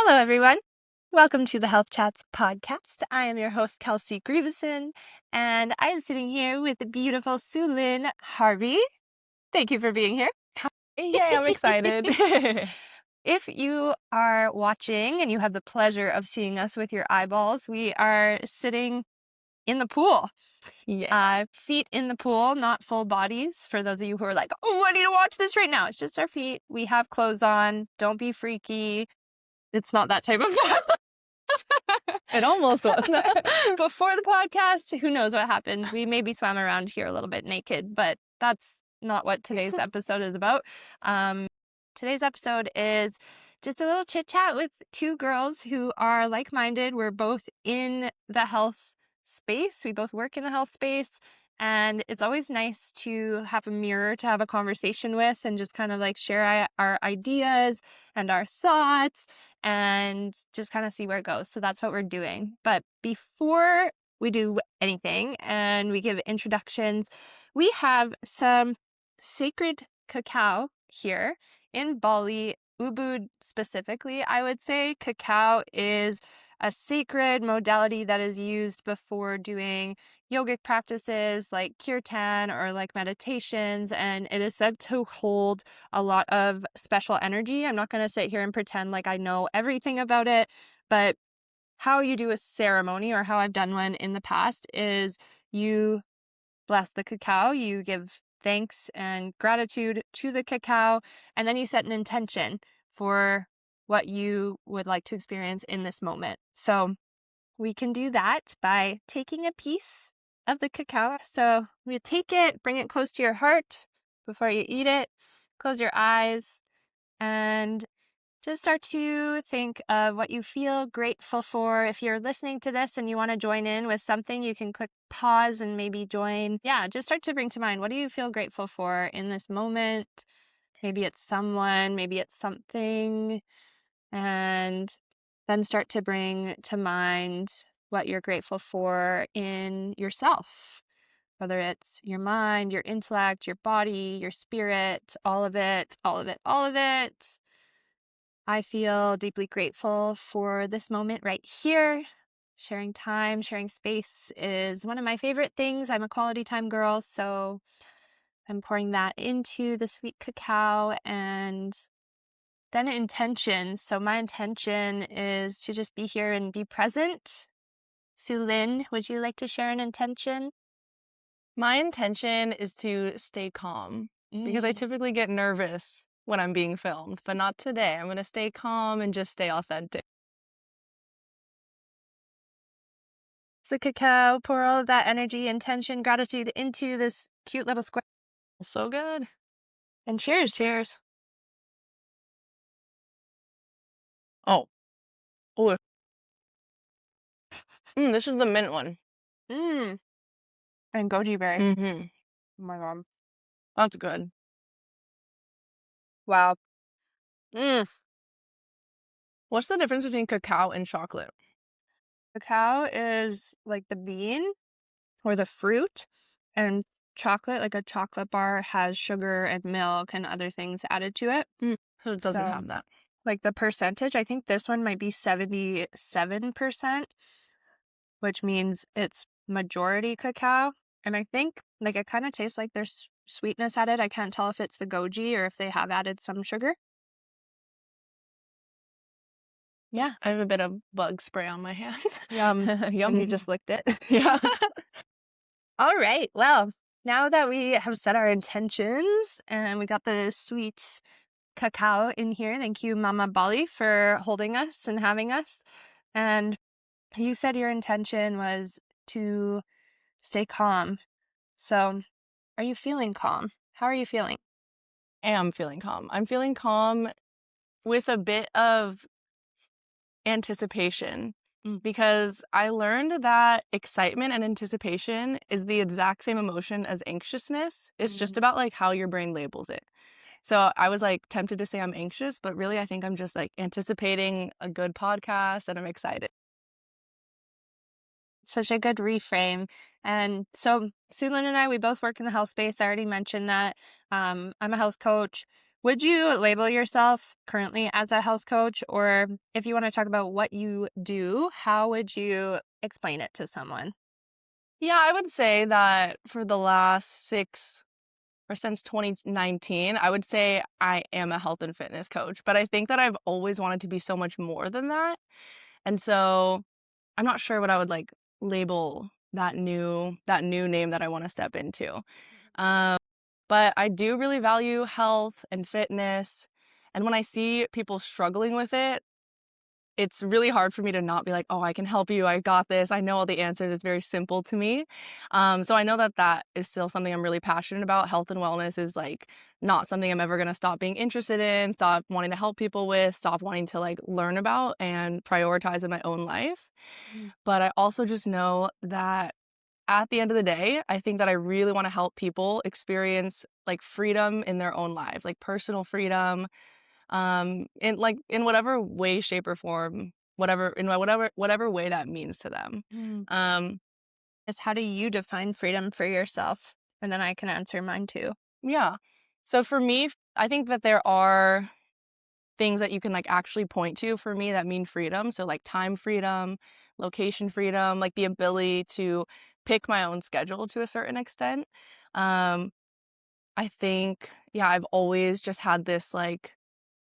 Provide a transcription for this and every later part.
Hello, everyone. Welcome to the Health Chats podcast. I am your host, Kelsey Grieveson, and I am sitting here with the beautiful Sulyn Harvey. Thank you for being here. Yay, I'm excited. If you are watching and you have the pleasure of seeing us with your eyeballs, we are sitting in the pool. Yeah. Feet in the pool, not full bodies. For those of you who are like, oh, I need to watch this right now. It's just our feet. We have clothes on. Don't be freaky. It's not that type of It almost was. Before the podcast, who knows what happened? We maybe swam around here a little bit naked, but that's not what today's episode is about. Today's episode is just a little chit chat with two girls who are like-minded. We're both in the health space. We both work in the health space. And it's always nice to have a mirror to have a conversation with and just kind of like share our ideas and our thoughts and just kind of see where it goes. So that's what we're doing. But before we do anything and we give introductions, we have some sacred cacao here in Bali, Ubud specifically. I would say cacao is a sacred modality that is used before doing yogic practices like kirtan or like meditations, and it is said to hold a lot of special energy. I'm not going to sit here and pretend like I know everything about it, but how you do a ceremony, or how I've done one in the past, is you bless the cacao, you give thanks and gratitude to the cacao, and then you set an intention for what you would like to experience in this moment. So we can do that by taking a piece of the cacao. So we take it, bring it close to your heart before you eat it, close your eyes, and just start to think of what you feel grateful for. If you're listening to this and you want to join in with something, you can click pause and maybe join. Yeah, just start to bring to mind, what do you feel grateful for in this moment? Maybe it's someone, maybe it's something. And then start to bring to mind what you're grateful for in yourself, whether it's your mind, your intellect, your body, your spirit, all of it, all of it, all of it. I feel deeply grateful for this moment right here. Sharing time, sharing space is one of my favorite things. I'm a quality time girl, so I'm pouring that into the sweet cacao. And then intention. So my intention is to just be here and be present. Sulyn, would you like to share an intention? My intention is to stay calm because I typically get nervous when I'm being filmed, but not today. I'm going to stay calm and just stay authentic. The cacao, pour all of that energy, intention, gratitude into this cute little square. So good. And cheers. Cheers. Oh. Oh. This is the mint one. And goji berry. Mm-hmm. Oh my god. That's good. Wow. What's the difference between cacao and chocolate? Cacao is like the bean or the fruit, and chocolate, like a chocolate bar, has sugar and milk and other things added to it. So it doesn't have that. Like the percentage, I think this one might be 77%, which means it's majority cacao. And I think like it kind of tastes like there's sweetness added. I can't tell if it's the goji or if they have added some sugar. Yeah. I have a bit of bug spray on my hands. Yum. Yum. And you just licked it. Yeah. All right. Well, now that we have set our intentions and we got the sweet cacao in here, thank you, Mama Bali, for holding us and having us. And you said your intention was to stay calm. So are you feeling calm? How are you feeling? I am feeling calm. I'm feeling calm with a bit of anticipation, because I learned that excitement and anticipation is the exact same emotion as anxiousness. It's just about like how your brain labels it. So I was like tempted to say I'm anxious, but really I think I'm just like anticipating a good podcast and I'm excited. Such a good reframe. And so Sulyn and I, we both work in the health space. I already mentioned that. I'm a health coach. Would you label yourself currently as a health coach? Or if you want to talk about what you do, how would you explain it to someone? Yeah, I would say that for the last since 2019, I would say I am a health and fitness coach. But I think that I've always wanted to be so much more than that. And so I'm not sure what I would like label that new name that I want to step into. Um, but I do really value health and fitness. And when I see people struggling with it, it's really hard for me to not be like, oh, I can help you. I got this. I know all the answers. It's very simple to me. So I know that that is still something I'm really passionate about. Health and wellness is like not something I'm ever going to stop being interested in, stop wanting to help people with, stop wanting to like learn about and prioritize in my own life. But I also just know that at the end of the day, I think that I really want to help people experience like freedom in their own lives, like personal freedom, in whatever way, shape, or form, whatever way that means to them. Mm. Um, Is how do you define freedom for yourself? And then I can answer mine too. yeah. So for me, I think that there are things that you can like actually point to for me that mean freedom. So like time freedom, location freedom, like the ability to pick my own schedule to a certain extent. Um, I think, yeah, I've always just had this like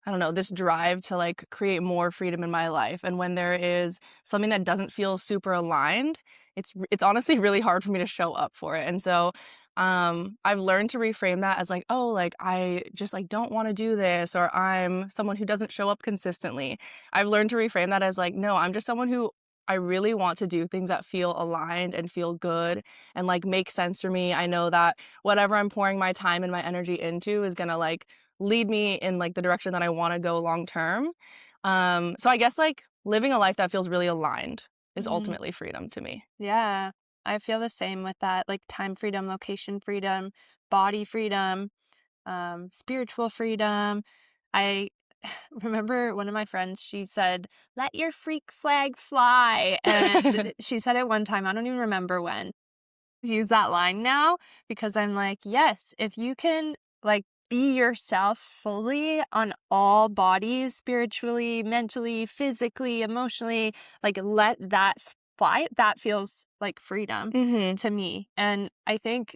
I don't know, this drive to like create more freedom in my life. And when there is something that doesn't feel super aligned, it's honestly really hard for me to show up for it. And so I've learned to reframe that as like, oh, like I just like don't want to do this, or I'm someone who doesn't show up consistently. I've learned to reframe that as like, no, I'm just someone who I really want to do things that feel aligned and feel good and like make sense for me. I know that whatever I'm pouring my time and my energy into is gonna like lead me in like the direction that I want to go long term. So I guess like living a life that feels really aligned is ultimately freedom to me. Yeah, I feel the same with that, like time freedom, location freedom, body freedom, spiritual freedom. I remember one of my friends, she said, let your freak flag fly. And she said it one time, I don't even remember when. Use that line now because I'm like, yes, if you can like be yourself fully on all bodies, spiritually, mentally, physically, emotionally, like let that fly, that feels like freedom Mm-hmm. to me. And I think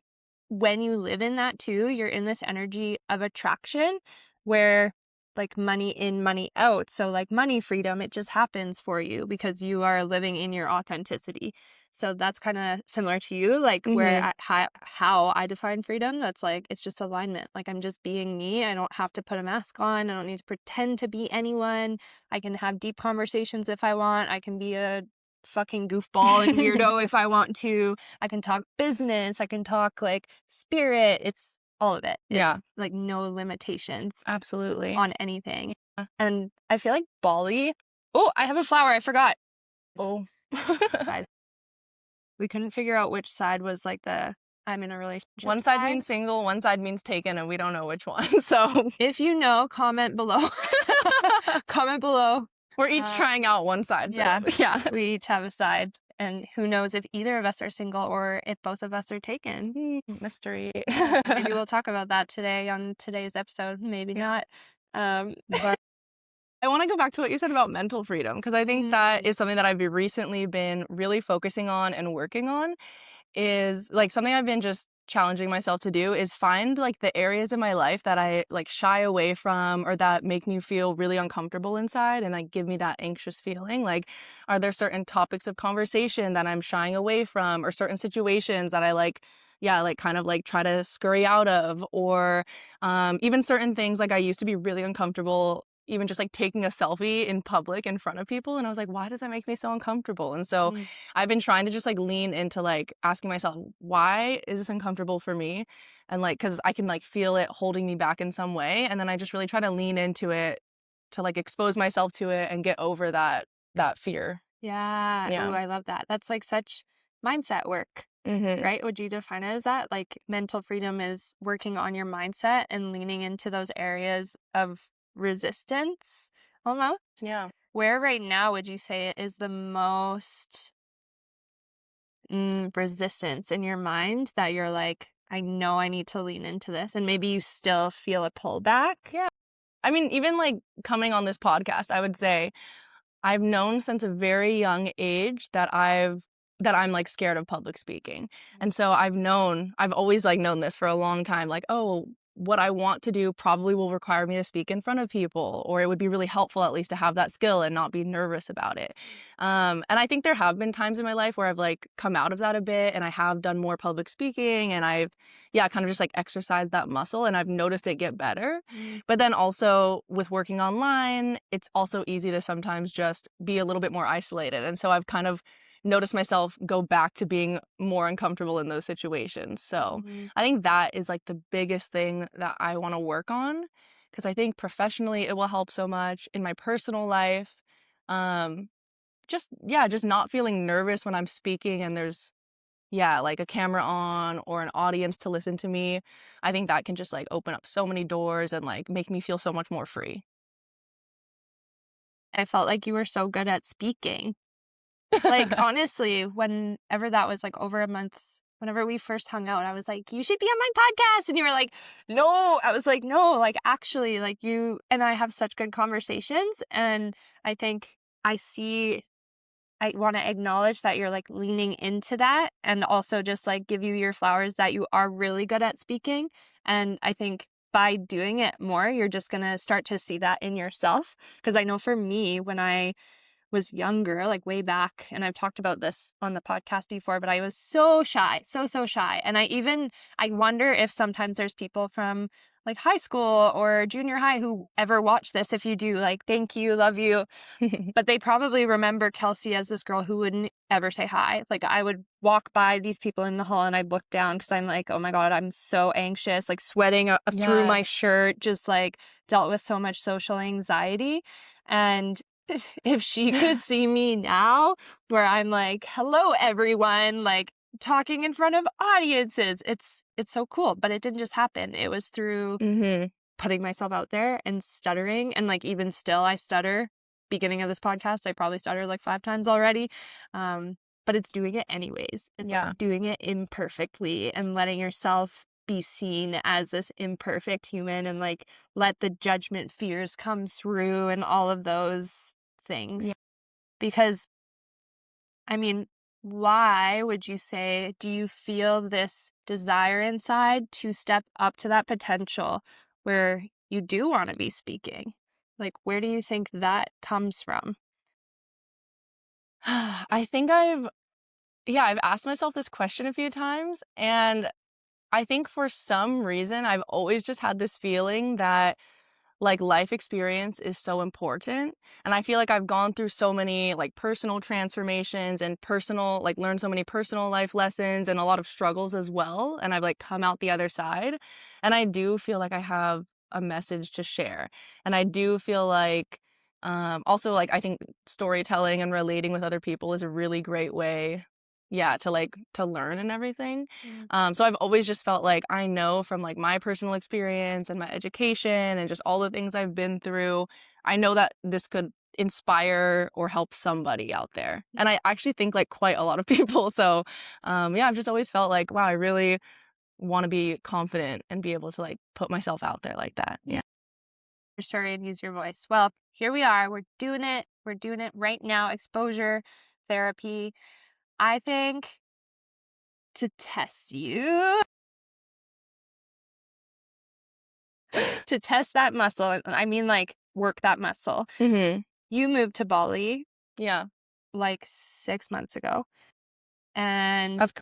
when you live in that too, you're in this energy of attraction where like money in, money out. So like money freedom, it just happens for you because you are living in your authenticity. So that's kind of similar to you, like where Mm-hmm. how I define freedom. That's like, it's just alignment. Like I'm just being me. I don't have to put a mask on. I don't need to pretend to be anyone. I can have deep conversations if I want. I can be a fucking goofball and weirdo if I want to. I can talk business. I can talk like spirit. It's all of it. It's Yeah, like no limitations absolutely. on anything. And I feel like Bali. Oh, I have a flower. I forgot. Oh. Guys, we couldn't figure out which side was like the I'm in a relationship One side means single, one side means taken, and we don't know which one. So If you know, comment below. Comment below. we're each trying out one side. So Yeah. yeah. We each have a side. And who knows if either of us are single or if both of us are taken. Mystery. Maybe we'll talk about that today on today's episode. Maybe not. But I want to go back to what you said about mental freedom, because I think that is something that I've recently been really focusing on and working on. Is like something I've been just challenging myself to do is find like the areas in my life that I like shy away from or that make me feel really uncomfortable inside and like give me that anxious feeling. Like, are there certain topics of conversation that I'm shying away from, or certain situations that I like, yeah, like kind of like try to scurry out of, or even certain things like I used to be really uncomfortable even just like taking a selfie in public in front of people, and I was like, why does that make me so uncomfortable? And so I've been trying to just like lean into like asking myself, why is this uncomfortable for me? And like, cause I can like feel it holding me back in some way. And then I just really try to lean into it to like expose myself to it and get over that fear. yeah. Yeah. Oh, I love that. That's like such mindset work, Mm-hmm. right? Would you define it as that? Like mental freedom is working on your mindset and leaning into those areas of resistance almost. Yeah. Where right now would you say it is the most resistance in your mind that you're like, I know I need to lean into this, and maybe you still feel a pullback? Yeah. I mean, even like coming on this podcast, I would say I've known since a very young age that I'm like scared of public speaking. And so I've always like known this for a long time, like, oh, what I want to do probably will require me to speak in front of people, or it would be really helpful at least to have that skill and not be nervous about it. And I think there have been times in my life where I've like come out of that a bit and I have done more public speaking and I've, yeah, kind of just like exercised that muscle and I've noticed it get better. But then also with working online, it's also easy to sometimes just be a little bit more isolated. And so I've kind of noticed myself go back to being more uncomfortable in those situations. So I think that is like the biggest thing that I want to work on because I think professionally it will help so much in my personal life. Um, just not feeling nervous when I'm speaking and there's like a camera on or an audience to listen to me. I think that can just like open up so many doors and like make me feel so much more free. I felt like you were so good at speaking. Like, honestly, whenever that was, like, over a month, whenever we first hung out, I was like, "You should be on my podcast." And you were like, "No." I was like, "No, like, actually, like, you and I have such good conversations." And I think I want to acknowledge that you're, like, leaning into that and also just, like, give you your flowers that you are really good at speaking. And I think by doing it more, you're just going to start to see that in yourself. Because I know for me, when I was younger, like way back, and I've talked about this on the podcast before, but I was so shy, so shy. And I wonder if sometimes there's people from like high school or junior high who ever watch this. If you do, like, thank you, love you. But they probably remember Kelsey as this girl who wouldn't ever say hi. Like, I would walk by these people in the hall and I'd look down because I'm like, oh my God, I'm so anxious, like sweating through my Yes. shirt, just like dealt with so much social anxiety. And if she could see me now, where I'm like, hello, everyone, like talking in front of audiences, it's so cool. But it didn't just happen. It was through putting myself out there and stuttering. And like, even still, I stutter. Beginning of this podcast, I probably stuttered like 5 times already. But it's doing it anyways. It's like doing it imperfectly and letting yourself be seen as this imperfect human and like let the judgment fears come through and all of those things. Yeah. Because, I mean, why would you say, do you feel this desire inside to step up to that potential where you do want to be speaking? Like, where do you think that comes from? I think I've asked myself this question a few times, and I think for some reason I've always just had this feeling that like life experience is so important, and I feel like I've gone through so many like personal transformations and personal like learned so many personal life lessons and a lot of struggles as well, and I've like come out the other side, and I do feel like I have a message to share, and I do feel like also like I think storytelling and relating with other people is a really great way to learn and everything. So I've always just felt like I know from like my personal experience and my education and just all the things I've been through, I know that this could inspire or help somebody out there. And I actually think like quite a lot of people. So I've just always felt like, wow, I really want to be confident and be able to like put myself out there like that. Yeah. Your story and use your voice. Well, here we are. We're doing it. We're doing it right now. Exposure therapy. I think to test you, to test that muscle, I mean, like, work that muscle. Mm-hmm. You moved to Bali Yeah. like 6 months ago. And That's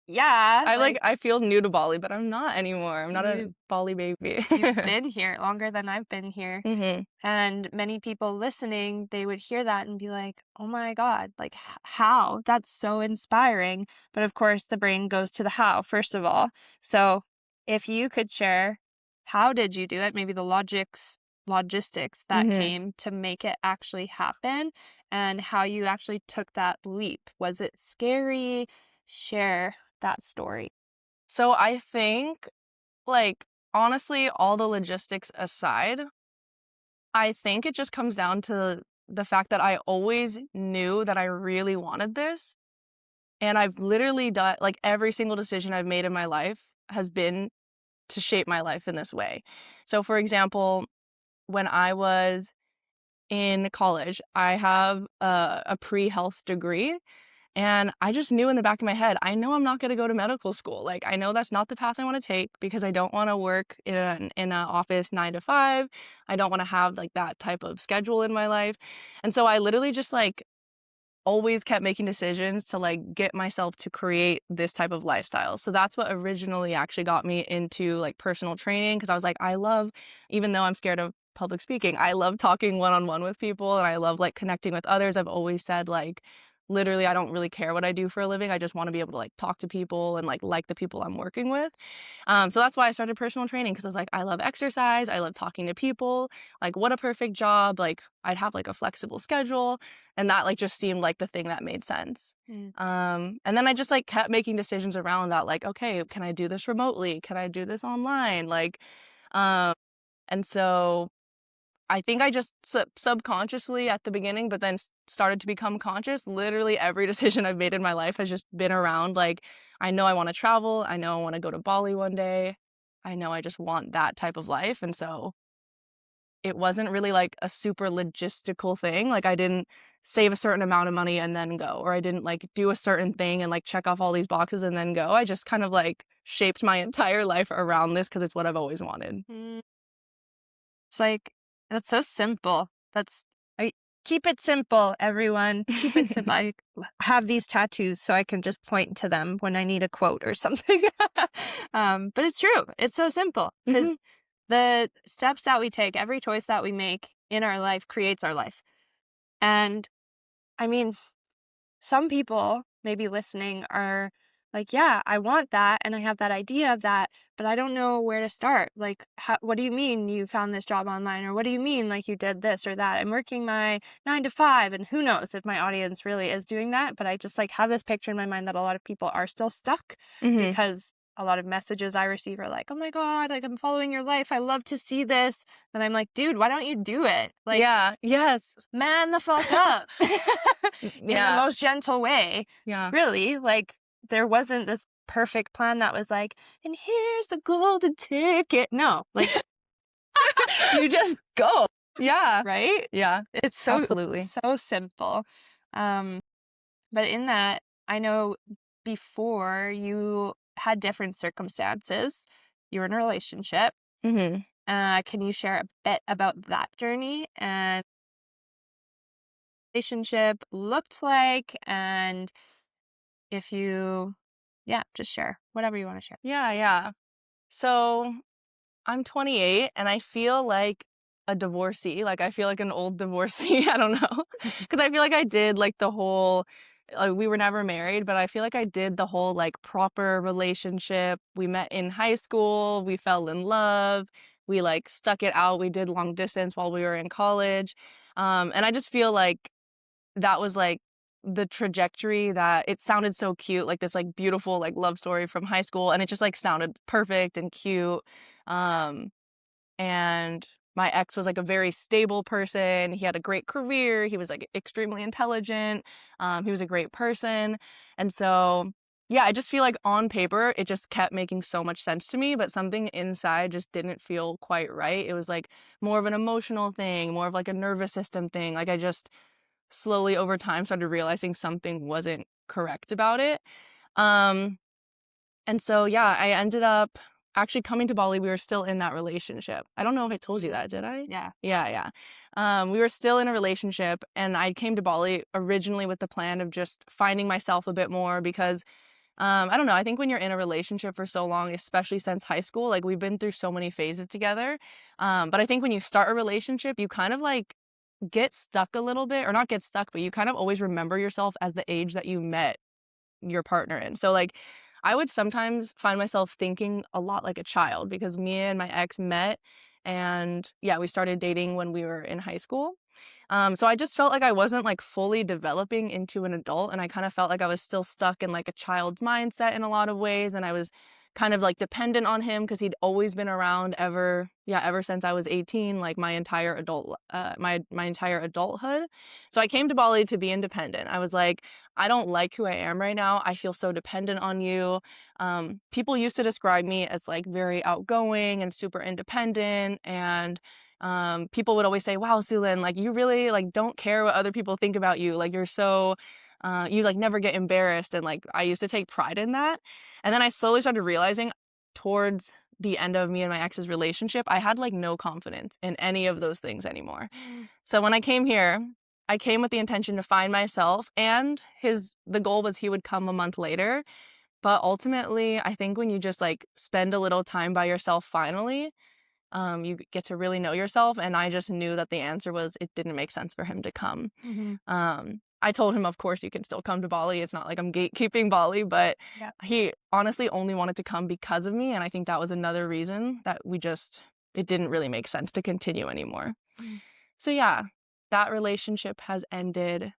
yeah, I feel new to Bali, but I'm not anymore. I'm not a Bali baby. you've been here longer than I've been here. Mm-hmm. And many people listening, they would hear that and be like, oh my God, like, how? That's so inspiring. But of course, the brain goes to the how, first of all. So if you could share, how did you do it? Maybe the logistics that came to make it actually happen and how you actually took that leap. Was it scary? Share that story. So I think, like, honestly, all the logistics aside, I think it just comes down to the fact that I always knew that I really wanted this. And I've literally done, like, every single decision I've made in my life has been to shape my life in this way. So for example, when I was in college, I have a pre-health degree, and I just knew in the back of my head, I know I'm not going to go to medical school. Like, I know that's not the path I want to take because I don't want to work in an office 9 to 5. I don't want to have like that type of schedule in my life. And so I literally just like always kept making decisions to like get myself to create this type of lifestyle. So that's what originally actually got me into like personal training, because I was like, I love, even though I'm scared of public speaking, I love talking one-on-one with people, and I love like connecting with others. I've always said like literally I don't really care what I do for a living. I just want to be able to like talk to people and like the people I'm working with. So that's why I started personal training, because I was like, I love exercise, I love talking to people. Like, what a perfect job. Like, I'd have like a flexible schedule, and that like just seemed like the thing that made sense. And then I just like kept making decisions around that, like, okay, can I do this remotely? Can I do this online? Like, and so I think I just subconsciously at the beginning, but then started to become conscious. Literally every decision I've made in my life has just been around like, I know I want to travel. I know I want to go to Bali one day. I know I just want that type of life. And so it wasn't really like a super logistical thing. Like, I didn't save a certain amount of money and then go, or I didn't like do a certain thing and like check off all these boxes and then go. I just kind of like shaped my entire life around this because it's what I've always wanted. It's like, that's so simple. Keep it simple, everyone. Keep it simple. I have these tattoos so I can just point to them when I need a quote or something. But it's true. It's so simple because the steps that we take, every choice that we make in our life creates our life. And I mean, some people maybe listening are like, yeah, I want that and I have that idea of that, but I don't know where to start. Like, what do you mean you found this job online? Or what do you mean like you did this or that? I'm working my 9 to 5, and who knows if my audience really is doing that. But I just like have this picture in my mind that a lot of people are still stuck because a lot of messages I receive are like, oh my God, like I'm following your life. I love to see this. And I'm like, dude, why don't you do it? Like, yes. Man the fuck up. In the most gentle way. Yeah. Really, like, there wasn't this perfect plan that was like, and here's the golden ticket. No, like, you just go. Yeah. Right? Yeah. It's so, absolutely so simple. But in that, I know before you had different circumstances. You were in a relationship. Can you share a bit about that journey and relationship looked like, and if you just share whatever you want to share. Yeah. So I'm 28 and I feel like a divorcee. Like, I feel like an old divorcee. I don't know. Because I feel like I did like the whole, we were never married, but I feel like I did the whole like proper relationship. We met in high school. We fell in love. We like stuck it out. We did long distance while we were in college. And I just feel like that was like the trajectory that it sounded so cute, like this like beautiful like love story from high school, and it just like sounded perfect and cute. And my ex was like a very stable person. He had a great career. He was like extremely intelligent. He was a great person. And so yeah, I just feel like on paper it just kept making so much sense to me, but something inside just didn't feel quite right. It was like more of an emotional thing, more of like a nervous system thing. Like, I just slowly over time started realizing something wasn't correct about it. And so, yeah, I ended up actually coming to Bali. We were still in that relationship. I don't know if I told you that, did I? Yeah. Yeah. We were still in a relationship, and I came to Bali originally with the plan of just finding myself a bit more because, I don't know, I think when you're in a relationship for so long, especially since high school, like we've been through so many phases together. But I think when you start a relationship, you kind of like get stuck a little bit, or not get stuck, but you kind of always remember yourself as the age that you met your partner in. So like, I would sometimes find myself thinking a lot like a child because me and my ex met, and yeah, we started dating when we were in high school. So I just felt like I wasn't like fully developing into an adult, and I kind of felt like I was still stuck in like a child's mindset in a lot of ways, and I was kind of like dependent on him because he'd always been around ever since I was 18, like my entire entire adulthood. So I came to Bali to be independent. I was like, I don't like who I am right now. I feel so dependent on you. People used to describe me as like very outgoing and super independent, and people would always say, wow, Sulyn, like you really like don't care what other people think about you. Like you're so you like never get embarrassed. And like I used to take pride in that. And then I slowly started realizing towards the end of me and my ex's relationship, I had like no confidence in any of those things anymore. So when I came here, I came with the intention to find myself, and the goal was he would come a month later. But ultimately, I think when you just like spend a little time by yourself finally, you get to really know yourself. And I just knew that the answer was it didn't make sense for him to come. I told him, of course, you can still come to Bali. It's not like I'm gatekeeping Bali, but Yeah. he honestly only wanted to come because of me. And I think that was another reason that it didn't really make sense to continue anymore. So yeah, that relationship has ended.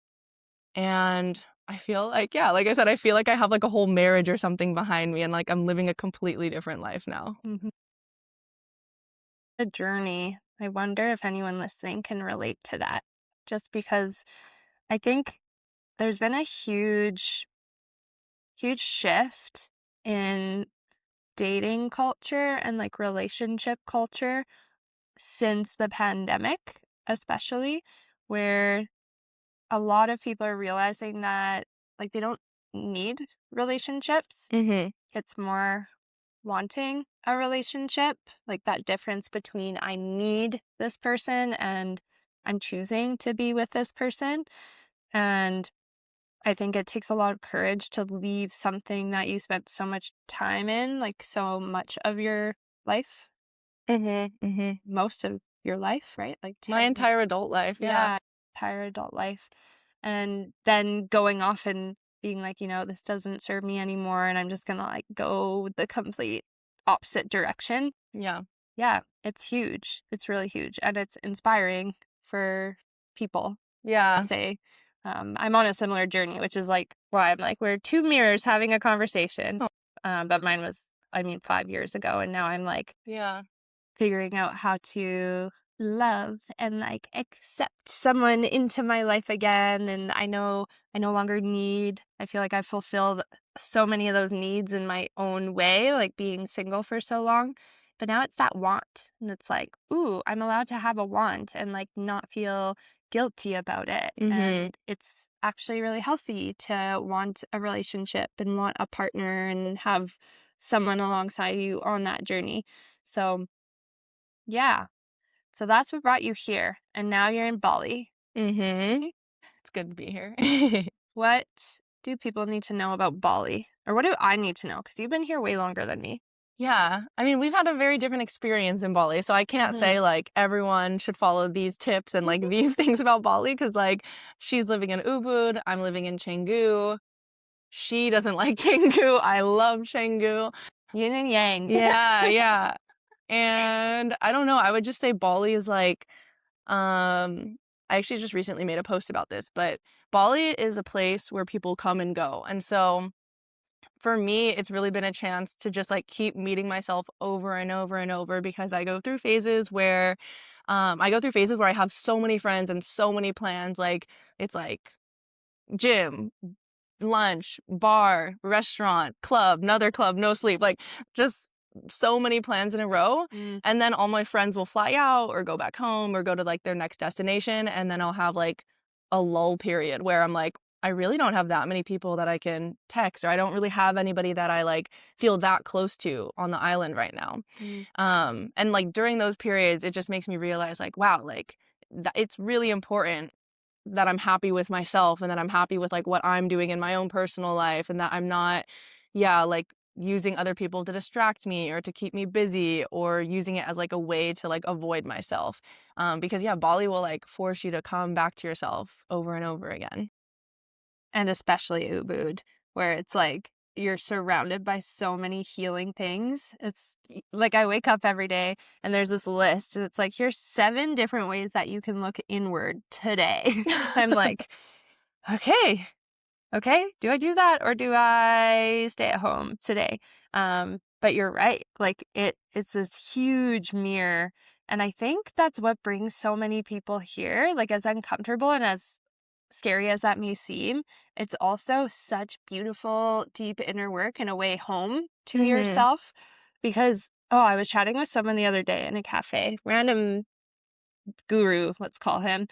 And I feel like, yeah, like I said, I feel like I have like a whole marriage or something behind me, and like I'm living a completely different life now. A journey. I wonder if anyone listening can relate to that. Just because I think there's been a huge shift in dating culture and like relationship culture since the pandemic, especially, where a lot of people are realizing that like they don't need relationships. It's more wanting a relationship, like that difference between I need this person and I'm choosing to be with this person. And I think it takes a lot of courage to leave something that you spent so much time in, like so much of your life, most of your life, right? Like My entire adult life. Yeah. entire adult life. And then going off and being like, this doesn't serve me anymore, and I'm just gonna like go the complete opposite direction. Yeah. Yeah, it's huge. It's really huge, and it's inspiring for people. Yeah. I'd say I'm on a similar journey, which is like why I'm like we're two mirrors having a conversation. But mine was, 5 years ago, and now I'm like figuring out how to love and like accept someone into my life again. And I know I no longer need, I feel like I've fulfilled so many of those needs in my own way, like being single for so long. But now it's that want. And it's like, ooh, I'm allowed to have a want and like not feel guilty about it. And it's actually really healthy to want a relationship and want a partner and have someone alongside you on that journey. So yeah. So that's what brought you here. And now you're in Bali. It's good to be here. What do people need to know about Bali? Or what do I need to know? Because you've been here way longer than me. Yeah. I mean, we've had a very different experience in Bali. So I can't say like everyone should follow these tips and like these things about Bali, because like she's living in Ubud, I'm living in Canggu. She doesn't like Canggu. I love Canggu. Yin and yang. Yeah. And I don't know. I would just say Bali is like, I actually just recently made a post about this, but Bali is a place where people come and go. And so for me, it's really been a chance to just like keep meeting myself over and over and over, because I go through phases where I have so many friends and so many plans. Like it's like gym, lunch, bar, restaurant, club, another club, no sleep, like just so many plans in a row. And then all my friends will fly out or go back home or go to like their next destination. And then I'll have like a lull period where I'm like, I really don't have that many people that I can text, or I don't really have anybody that I like feel that close to on the island right now. And like during those periods, it just makes me realize like, wow, like it's really important that I'm happy with myself and that I'm happy with like what I'm doing in my own personal life, and that I'm not, like using other people to distract me or to keep me busy, or using it as like a way to like avoid myself. Because Bali will like force you to come back to yourself over and over again. And especially Ubud, where it's like you're surrounded by so many healing things. It's like I wake up every day and there's this list, and it's like, here's 7 different ways that you can look inward today. I'm like, okay, okay, do I do that or do I stay at home today? But you're right. Like it's this huge mirror. And I think that's what brings so many people here. Like as uncomfortable and as scary as that may seem, it's also such beautiful, deep inner work and a way home to Mm-hmm. yourself. Because, oh, I was chatting with someone the other day in a cafe, random guru, let's call him.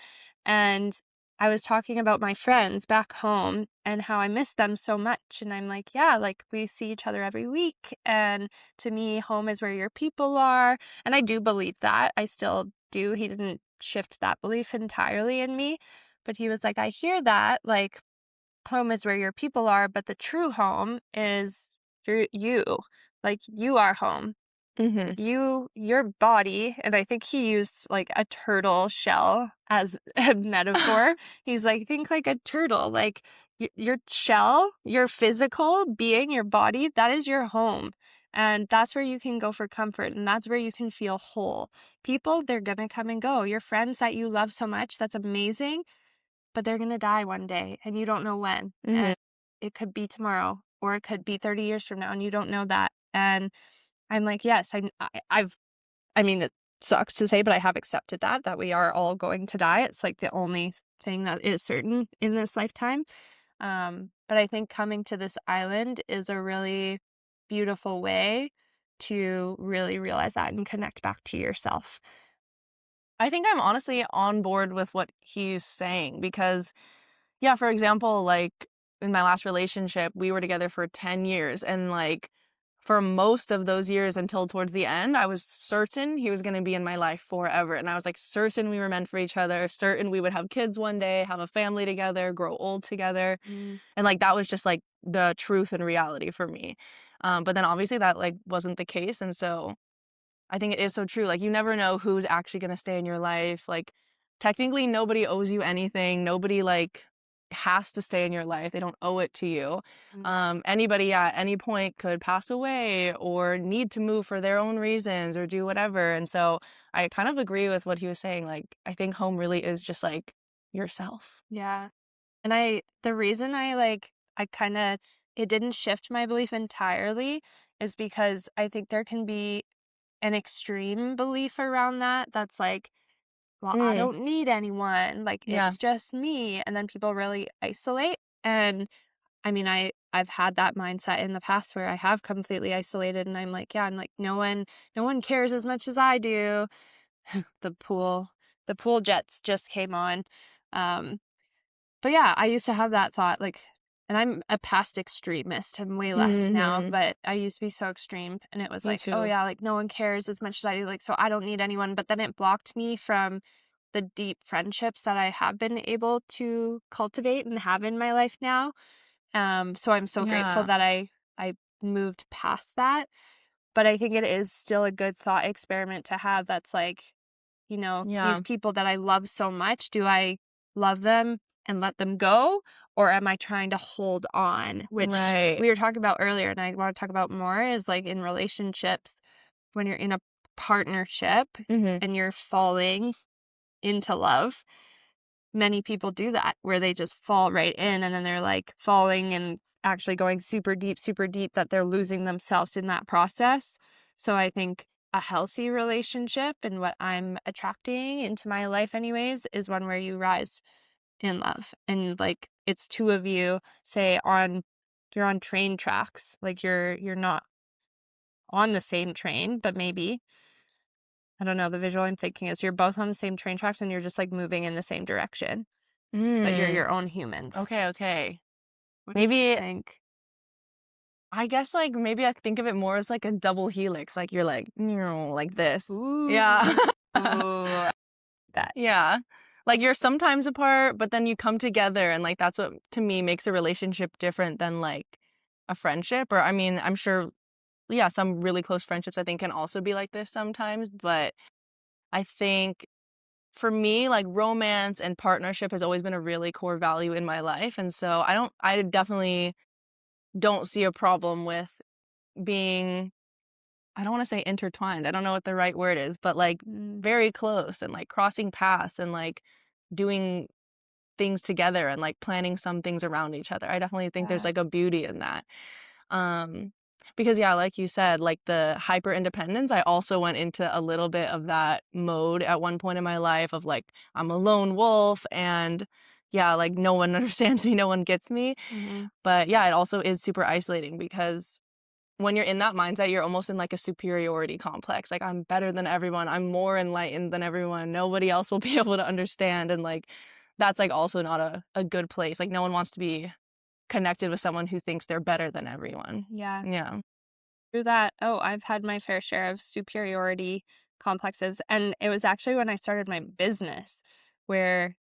And I was talking about my friends back home and how I miss them so much. And I'm like, yeah, like we see each other every week. And to me, home is where your people are. And I do believe that. I still do. He didn't shift that belief entirely in me. But he was like, I hear that. Like, home is where your people are. But the true home is through you. Like, you are home, Mm-hmm. your body, and I think he used like a turtle shell as a metaphor. He's like, think like a turtle, like your shell, your physical being, your body, that is your home. And that's where you can go for comfort, and that's where you can feel whole. People, they're gonna come and go. Your friends that you love so much, that's amazing, but they're gonna die one day, and you don't know when. Mm-hmm. And it could be tomorrow, or it could be 30 years from now, and you don't know that. And I'm like, yes, I mean, it sucks to say, but I have accepted that we are all going to die. It's like the only thing that is certain in this lifetime. But I think coming to this island is a really beautiful way to really realize that and connect back to yourself. I think I'm honestly on board with what he's saying because, yeah, for example, like in my last relationship, we were together for 10 years. And like for most of those years until towards the end, I was certain he was going to be in my life forever. And I was like certain we were meant for each other, certain we would have kids one day, have a family together, grow old together. Mm. And like that was just like the truth and reality for me. But then obviously that like wasn't the case. And so I think it is so true. Like, you never know who's actually gonna stay in your life. Like, technically, nobody owes you anything. Nobody, like, has to stay in your life. They don't owe it to you. Mm. Anybody at any point could pass away or need to move for their own reasons or do whatever. And so I kind of agree with what he was saying. Like, I think home really is just, like, yourself. Yeah. And the reason I kind of, it didn't shift my belief entirely is because I think there can be an extreme belief around that that's like, well, I Mm, don't need anyone, like yeah. it's just me, and then people really isolate. And I mean, I've had that mindset in the past where I have completely isolated, and I'm like, yeah, I'm like, no one cares as much as I do. the pool the pool jets just came on. um but yeah, I used to have that thought, like, and I'm a past extremist. I'm way less now, Mm-hmm. but I used to be so extreme. And it was Me like, oh too. yeah, like no one cares as much as I do. Like, so I don't need anyone. But then it blocked me from the deep friendships that I have been able to cultivate and have in my life now. So I'm so grateful Yeah. that I moved past that. But I think it is still a good thought experiment to have that's like, these Yeah. people that I love so much, do I love them and let them go? Or am I trying to hold on? Which Right. we were talking about earlier, and I want to talk about more is like in relationships, when you're in a partnership Mm-hmm. and you're falling into love, many people do that where they just fall right in and then they're like falling and actually going super deep that they're losing themselves in that process. So I think a healthy relationship and what I'm attracting into my life anyways is one where you rise in love and like it's two of you, say on you're on train tracks, like you're not on the same train, but maybe, I don't know, the visual I'm thinking is you're both on the same train tracks and you're just like moving in the same direction, but you're Mm. your own humans. Okay, okay. What do Maybe you think? I guess, like, maybe I think of it more as, like, a double helix, like, you're like, like this. Yeah. Ooh, that. Yeah. Like, you're sometimes apart, but then you come together, and, like, that's what, to me, makes a relationship different than, like, a friendship, or I mean, I'm sure, yeah, some really close friendships, I think, can also be like this sometimes, but I think for me, like, romance and partnership has always been a really core value in my life, and so I definitely don't see a problem with being, I don't wanna say intertwined, I don't know what the right word is, but, like, Mm, very close and, like, crossing paths and, like, doing things together and like planning some things around each other. I definitely think there's Yeah. like a beauty in that. Because yeah, like you said, like the hyper independence, I also went into a little bit of that mode at one point in my life of like I'm a lone wolf and yeah, like no one understands me, no one gets me. Mm-hmm. But yeah, it also is super isolating because when you're in that mindset, you're almost in like a superiority complex. Like I'm better than everyone. I'm more enlightened than everyone. Nobody else will be able to understand. And like that's like also not a good place. Like no one wants to be connected with someone who thinks they're better than everyone. Yeah. Yeah. Through that, I've had my fair share of superiority complexes. And it was actually when I started my business where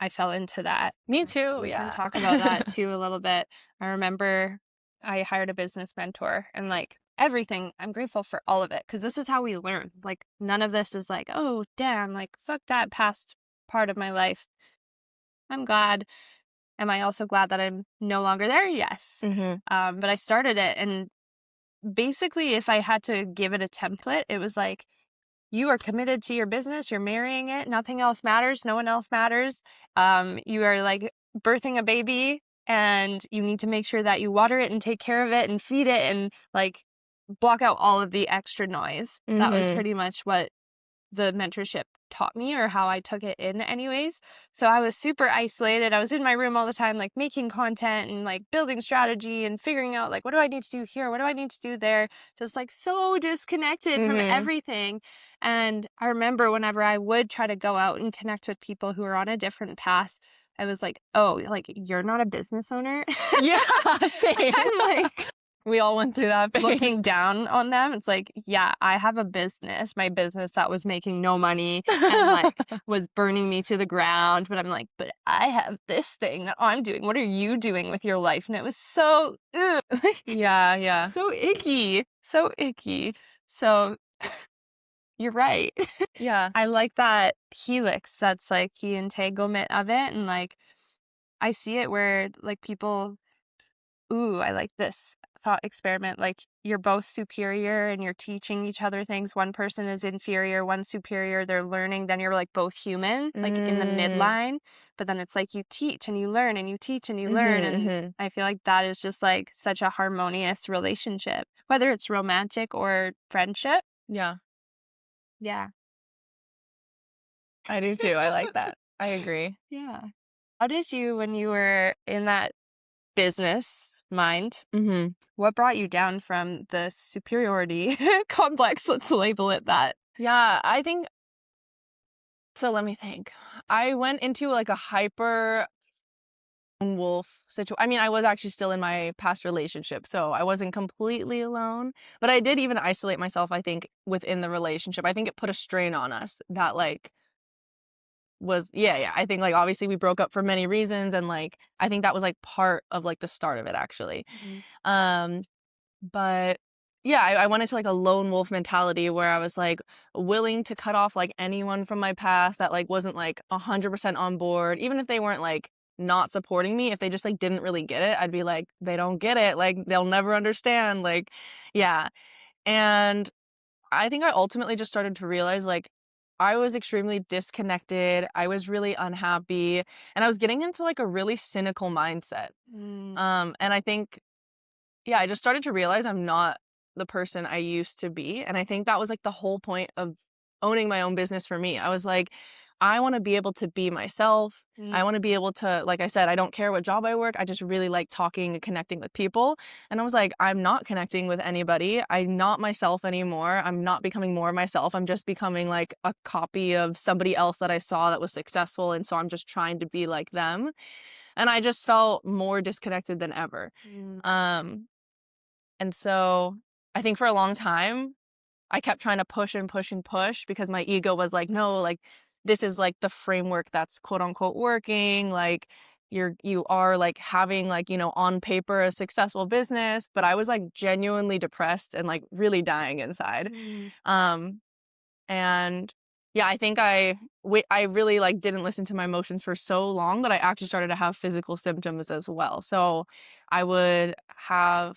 I fell into that. Me too. We can Yeah. talk about that too a little bit. I remember I hired a business mentor and like everything, I'm grateful for all of it because this is how we learn. Like, none of this is like, oh, damn, like, fuck that past part of my life. I'm glad. Am I also glad that I'm no longer there? Yes. Mm-hmm. But I started it, and basically, if I had to give it a template, it was like, you are committed to your business, you're marrying it, nothing else matters, no one else matters. You are like birthing a baby, and you need to make sure that you water it and take care of it and feed it and like block out all of the extra noise. That was Mm-hmm. pretty much what the mentorship taught me, or how I took it in anyways. So I was super isolated. I was in my room all the time, like making content and like building strategy and figuring out like, what do I need to do here? What do I need to do there? Just like so disconnected from Mm-hmm. everything. And I remember whenever I would try to go out and connect with people who are on a different path, I was like, oh, like, you're not a business owner? Yeah, same. I'm like, We all went through that phase. looking down on them. It's like, yeah, I have a business, my business that was making no money and like was burning me to the ground. But I'm like, but I have this thing that I'm doing. What are you doing with your life? And it was so, Yeah. so icky, so icky. So you're right. Yeah. I like that helix. That's like the entanglement of it. And like, I see it where like people, ooh, I like this thought experiment. Like, you're both superior and you're teaching each other things. One person is inferior, one's superior, they're learning. Then you're like both human, like in the midline. But then it's like you teach and you learn and you teach and you learn. And I feel like that is just like such a harmonious relationship, whether it's romantic or friendship. Yeah. Yeah. I do too. I like that. I agree. Yeah. How did you, when you were in that business mind, Mm-hmm. what brought you down from the superiority complex? Let's label it that. Yeah, I think so. Let me think. I went into like a hyper wolf situation. I mean, I was actually still in my past relationship, so I wasn't completely alone. But I did even isolate myself, I think, within the relationship. I think it put a strain on us that like was yeah. I think like obviously we broke up for many reasons, and like I think that was like part of like the start of it actually. Um But yeah, I went into like a lone wolf mentality where I was like willing to cut off like anyone from my past that like wasn't like 100% on board, even if they weren't like not supporting me. If they just like didn't really get it, I'd be like, they don't get it, like they'll never understand, like yeah. And I think I ultimately just started to realize like I was extremely disconnected, I was really unhappy, and I was getting into like a really cynical mindset. And I think yeah, I just started to realize I'm not the person I used to be. And I think that was like the whole point of owning my own business for me. I was like, I want to be able to be myself. I want to be able to, like I said, I don't care what job I work. I just really like talking and connecting with people. And I was like, I'm not connecting with anybody. I'm not myself anymore. I'm not becoming more myself. I'm just becoming like a copy of somebody else that I saw that was successful. And so I'm just trying to be like them. And I just felt more disconnected than ever. And so I think for a long time, I kept trying to push and push and push because my ego was like, no, like this is like the framework that's quote unquote working. Like you are like having like, you know, on paper a successful business. But I was like genuinely depressed and like really dying inside. Um, and yeah, I think I really like didn't listen to my emotions for so long that I actually started to have physical symptoms as well. So I would have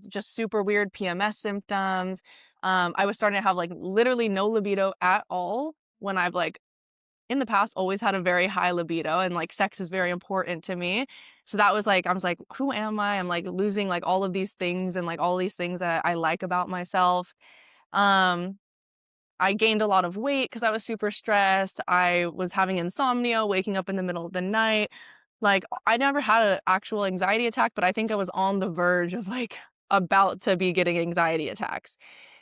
just super weird PMS symptoms. I was starting to have like literally no libido at all when I've like in the past always had a very high libido, and like sex is very important to me. So that was like, I was like, who am I? I'm like losing like all of these things and like all these things that I like about myself. Um, I gained a lot of weight because I was super stressed. I was having insomnia, waking up in the middle of the night. Like, I never had an actual anxiety attack, but I think I was on the verge of like about to be getting anxiety attacks.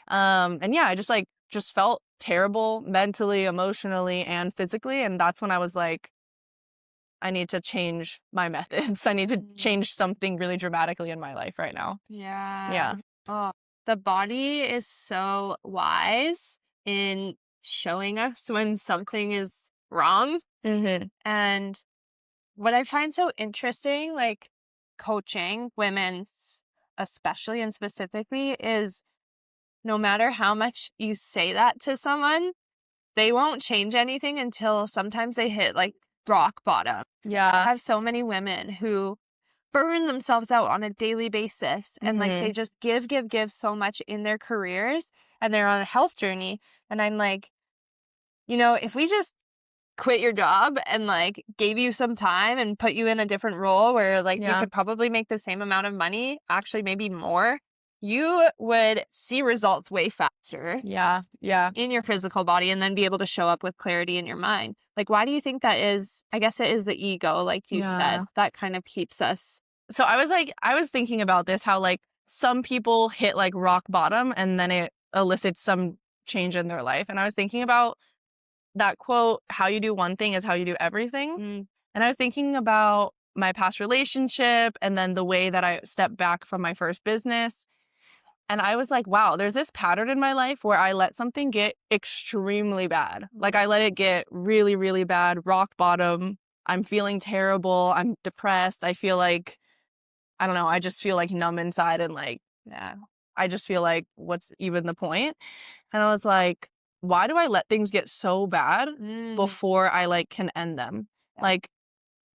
And yeah, I just felt terrible mentally, emotionally, and physically. And that's when I was like, I need to change my methods. I need to change something really dramatically in my life right now. Yeah. Yeah. Oh, the body is so wise in showing us when something is wrong. Mm-hmm. And what I find so interesting, like coaching women, especially and specifically, is no matter how much you say that to someone, they won't change anything until sometimes they hit like rock bottom. I Yeah. have so many women who burn themselves out on a daily basis and like they just give so much in their careers and they're on a health journey. And I'm like, if we just quit your job and like gave you some time and put you in a different role where like you could probably make the same amount of money, actually maybe more, you would see results way faster Yeah. Yeah. in your physical body and then be able to show up with clarity in your mind. Like, why do you think that is? I guess it is the ego, like you said, that kind of keeps us. So I was thinking about this, how like some people hit like rock bottom and then it elicits some change in their life. And I was thinking about that quote, how you do one thing is how you do everything. And I was thinking about my past relationship and then the way that I stepped back from my first business. And I was like, wow, there's this pattern in my life where I let something get extremely bad. Like I let it get really, really bad, rock bottom. I'm feeling terrible. I'm depressed. I feel like, I don't know, I just feel like numb inside and like, Yeah. I just feel like, what's even the point? And I was like, why do I let things get so bad before I like can end them? Yeah. Like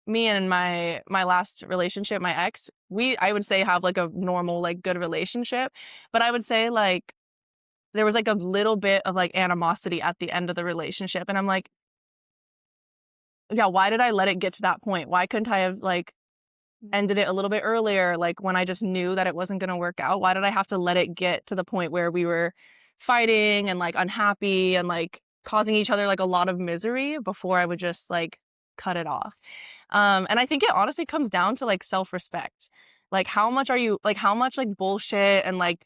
me and my last relationship, my ex, I would say have like a normal, like good relationship. But I would say like there was like a little bit of like animosity at the end of the relationship. And I'm like, yeah, why did I let it get to that point? Why couldn't I have like ended it a little bit earlier, like when I just knew that it wasn't going to work out? Why did I have to let it get to the point where we were fighting and like unhappy and like causing each other like a lot of misery before I would just like cut it off? And I think it honestly comes down to like self-respect. Like how much like bullshit and like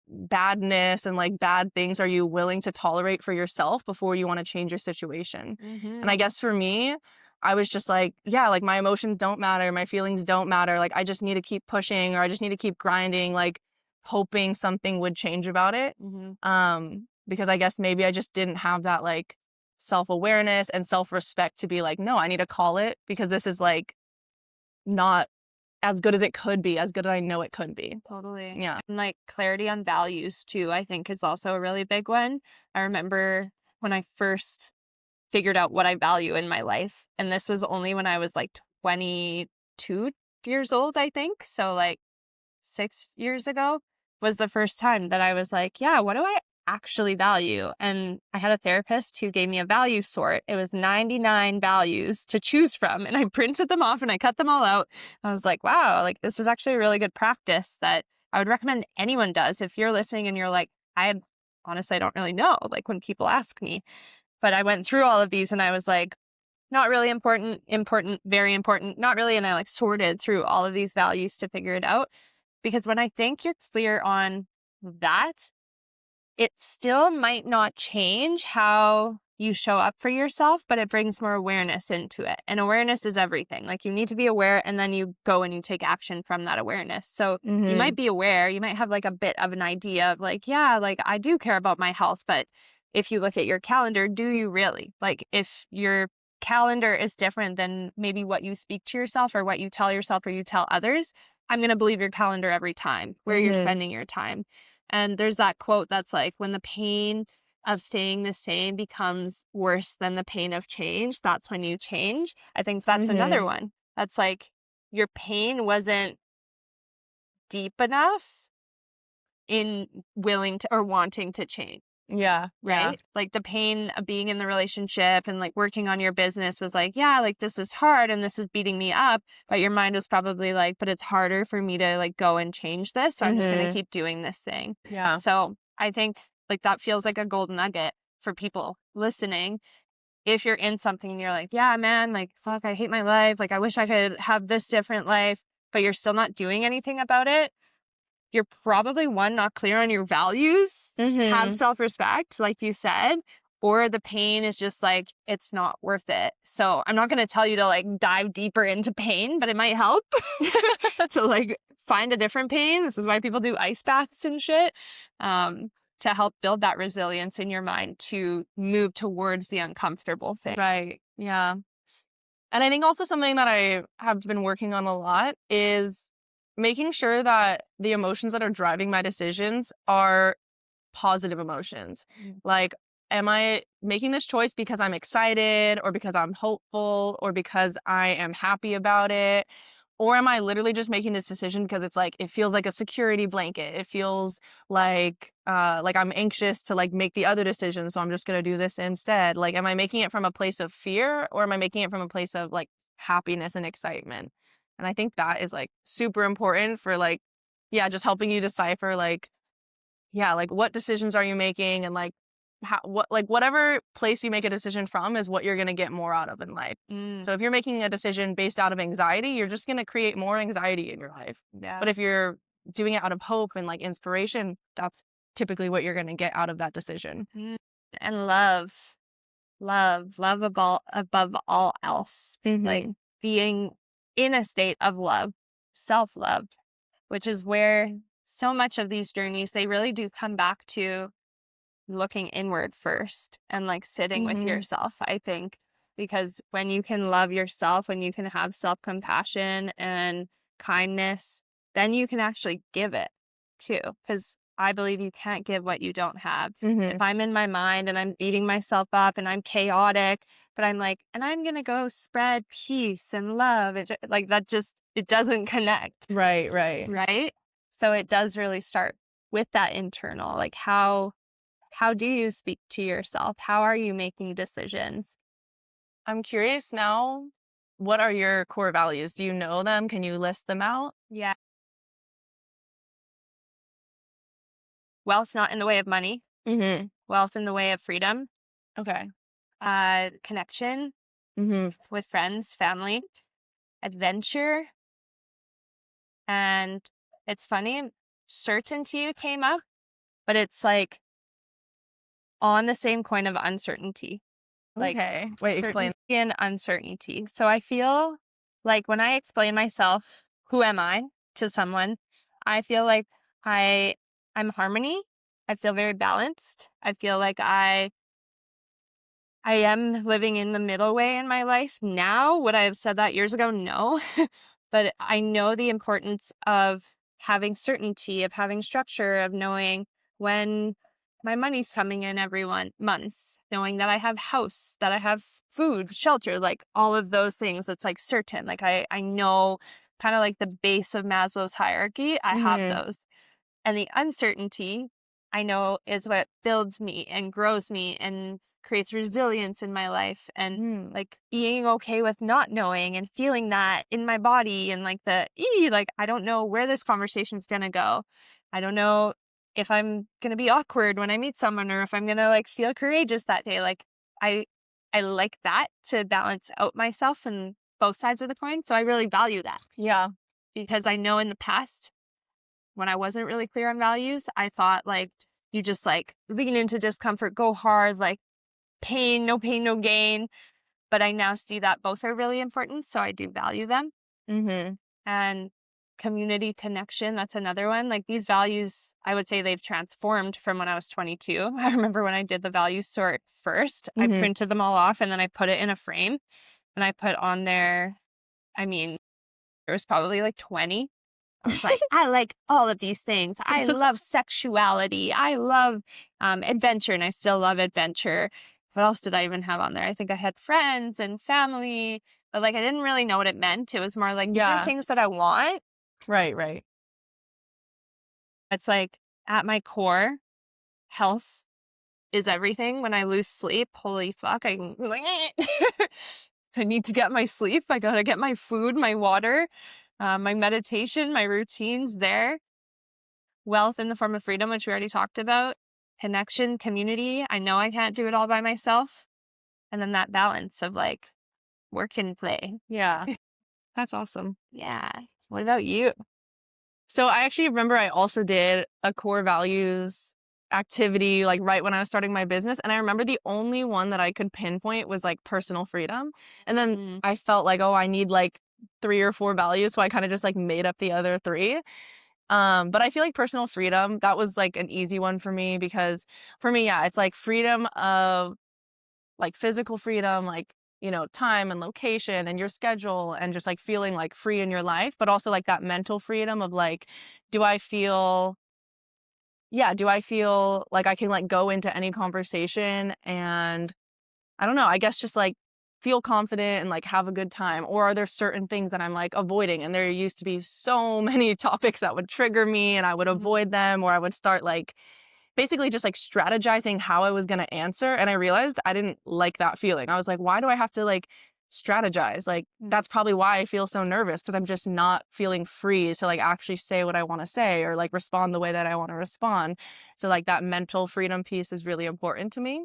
badness and like bad things are you willing to tolerate for yourself before you want to change your situation? And I guess for me, I was just like, yeah, like my emotions don't matter, my feelings don't matter, like I just need to keep pushing or I just need to keep grinding, like hoping something would change about it. Because I guess maybe I just didn't have that like self-awareness and self-respect to be like, no, I need to call it because this is like not as good as it could be, as good as I know it could be. Totally. Yeah. And like clarity on values too, I think is also a really big one. I remember when I first figured out what I value in my life, and this was only when I was like 22 years old, I think. So like 6 years ago was the first time that I was like, yeah, what do I actually value? And I had a therapist who gave me a value sort. It was 99 values to choose from. And I printed them off and I cut them all out. I was like, wow, like this is actually a really good practice that I would recommend anyone does. If you're listening and you're like, honestly, I don't really know, like when people ask me. But I went through all of these and I was like, not really important, important, very important, not really. And I like sorted through all of these values to figure it out. Because when I think you're clear on that, it still might not change how you show up for yourself, but it brings more awareness into it. And awareness is everything. Like you need to be aware and then you go and you take action from that awareness. So you might be aware, you might have like a bit of an idea of like, yeah, like I do care about my health. But if you look at your calendar, do you really? Like if your calendar is different than maybe what you speak to yourself or what you tell yourself or you tell others, I'm going to believe your calendar every time where you're spending your time. And there's that quote that's like, when the pain of staying the same becomes worse than the pain of change, that's when you change. I think that's another one. That's like, your pain wasn't deep enough in willing to or wanting to change. Yeah. right? Like the pain of being in the relationship and like working on your business was like, yeah, like this is hard and this is beating me up. But your mind was probably like, but it's harder for me to like go and change this. So I'm just going to keep doing this thing. Yeah. So I think like that feels like a golden nugget for people listening. If you're in something and you're like, yeah, man, like, fuck, I hate my life. Like, I wish I could have this different life, but you're still not doing anything about it. You're probably one, not clear on your values, have self-respect, like you said, or the pain is just like, it's not worth it. So I'm not going to tell you to like dive deeper into pain, but it might help to like find a different pain. This is why people do ice baths and shit, to help build that resilience in your mind to move towards the uncomfortable thing. Right. Yeah. And I think also something that I have been working on a lot is making sure that the emotions that are driving my decisions are positive emotions. Like, am I making this choice because I'm excited or because I'm hopeful or because I am happy about it? Or am I literally just making this decision because it's like, it feels like a security blanket. It feels like I'm anxious to like make the other decision. So I'm just going to do this instead. Like, am I making it from a place of fear or am I making it from a place of like happiness and excitement? And I think that is like super important for like, yeah, just helping you decipher like, yeah, like what decisions are you making and like whatever place you make a decision from is what you're going to get more out of in life. So if you're making a decision based out of anxiety, you're just going to create more anxiety in your life. Yeah. But if you're doing it out of hope and like inspiration, that's typically what you're going to get out of that decision. And love above all else. Like being in a state of love, self-love, which is where so much of these journeys, they really do come back to looking inward first and like sitting with yourself, I think, because when you can love yourself, when you can have self-compassion and kindness, then you can actually give it too. Because I believe you can't give what you don't have. If I'm in my mind and I'm beating myself up and I'm chaotic, but I'm like, and I'm going to go spread peace and love, like that just, it doesn't connect. Right? So it does really start with that internal, like how do you speak to yourself? How are you making decisions? I'm curious now, what are your core values? Do you know them? Can you list them out? Yeah. Wealth not in the way of money. Wealth in the way of freedom. Okay. Connection with friends, family, adventure. And it's funny, certainty came up, but it's like on the same coin of uncertainty. Like, okay. Wait, explain. And uncertainty. So I feel like when I explain myself, who am I to someone, I feel like I'm harmony. I feel very balanced. I feel like I am living in the middle way in my life now. Would I have said that years ago? No. But I know the importance of having certainty, of having structure, of knowing when my money's coming in every month, knowing that I have house, that I have food, shelter, like all of those things. It's like certain. Like I know kind of like the base of Maslow's hierarchy. I have those. And the uncertainty, I know, is what builds me and grows me and creates resilience in my life, and like being okay with not knowing and feeling that in my body, and like like I don't know where this conversation's gonna go. I don't know if I'm gonna be awkward when I meet someone or if I'm gonna like feel courageous that day. Like I like that to balance out myself and both sides of the coin. So I really value that. Yeah. Because I know in the past when I wasn't really clear on values, I thought like you just like lean into discomfort, go hard, like pain, no gain. But I now see that both are really important. So I do value them. And community connection, that's another one. Like these values, I would say they've transformed from when I was 22. I remember when I did the value sort first, I printed them all off and then I put it in a frame and I put on there, I mean, there was probably like 20. I was like, I like all of these things. I love sexuality. I love adventure, and I still love adventure. What else did I even have on there? I think I had friends and family, but like I didn't really know what it meant. It was more like, these are things that I want. Right. It's like at my core, health, is everything. When I lose sleep, holy fuck, I need to get my sleep. I gotta get my food, my water, my meditation, my routines there. Wealth in the form of freedom, which we already talked about. Connection, community. I know I can't do it all by myself. And then that balance of like work and play. Yeah. That's awesome. Yeah. What about you? So I actually remember I also did a core values activity like right when I was starting my business. And I remember the only one that I could pinpoint was like personal freedom. And then I felt like, oh, I need like 3 or 4 values. So I kind of just like made up the other 3. But I feel like personal freedom, that was like an easy one for me because for me, yeah, it's like freedom of like physical freedom, like, you know, time and location and your schedule and just like feeling like free in your life, but also like that mental freedom of like, do I feel like I can like go into any conversation and I don't know, I guess just like feel confident and like have a good time? Or are there certain things that I'm like avoiding? And there used to be so many topics that would trigger me and I would avoid them, or I would start like basically just like strategizing how I was going to answer. And I realized I didn't like that feeling. I was like, why do I have to like strategize? Like, that's probably why I feel so nervous, because I'm just not feeling free to like actually say what I want to say or like respond the way that I want to respond. So like that mental freedom piece is really important to me.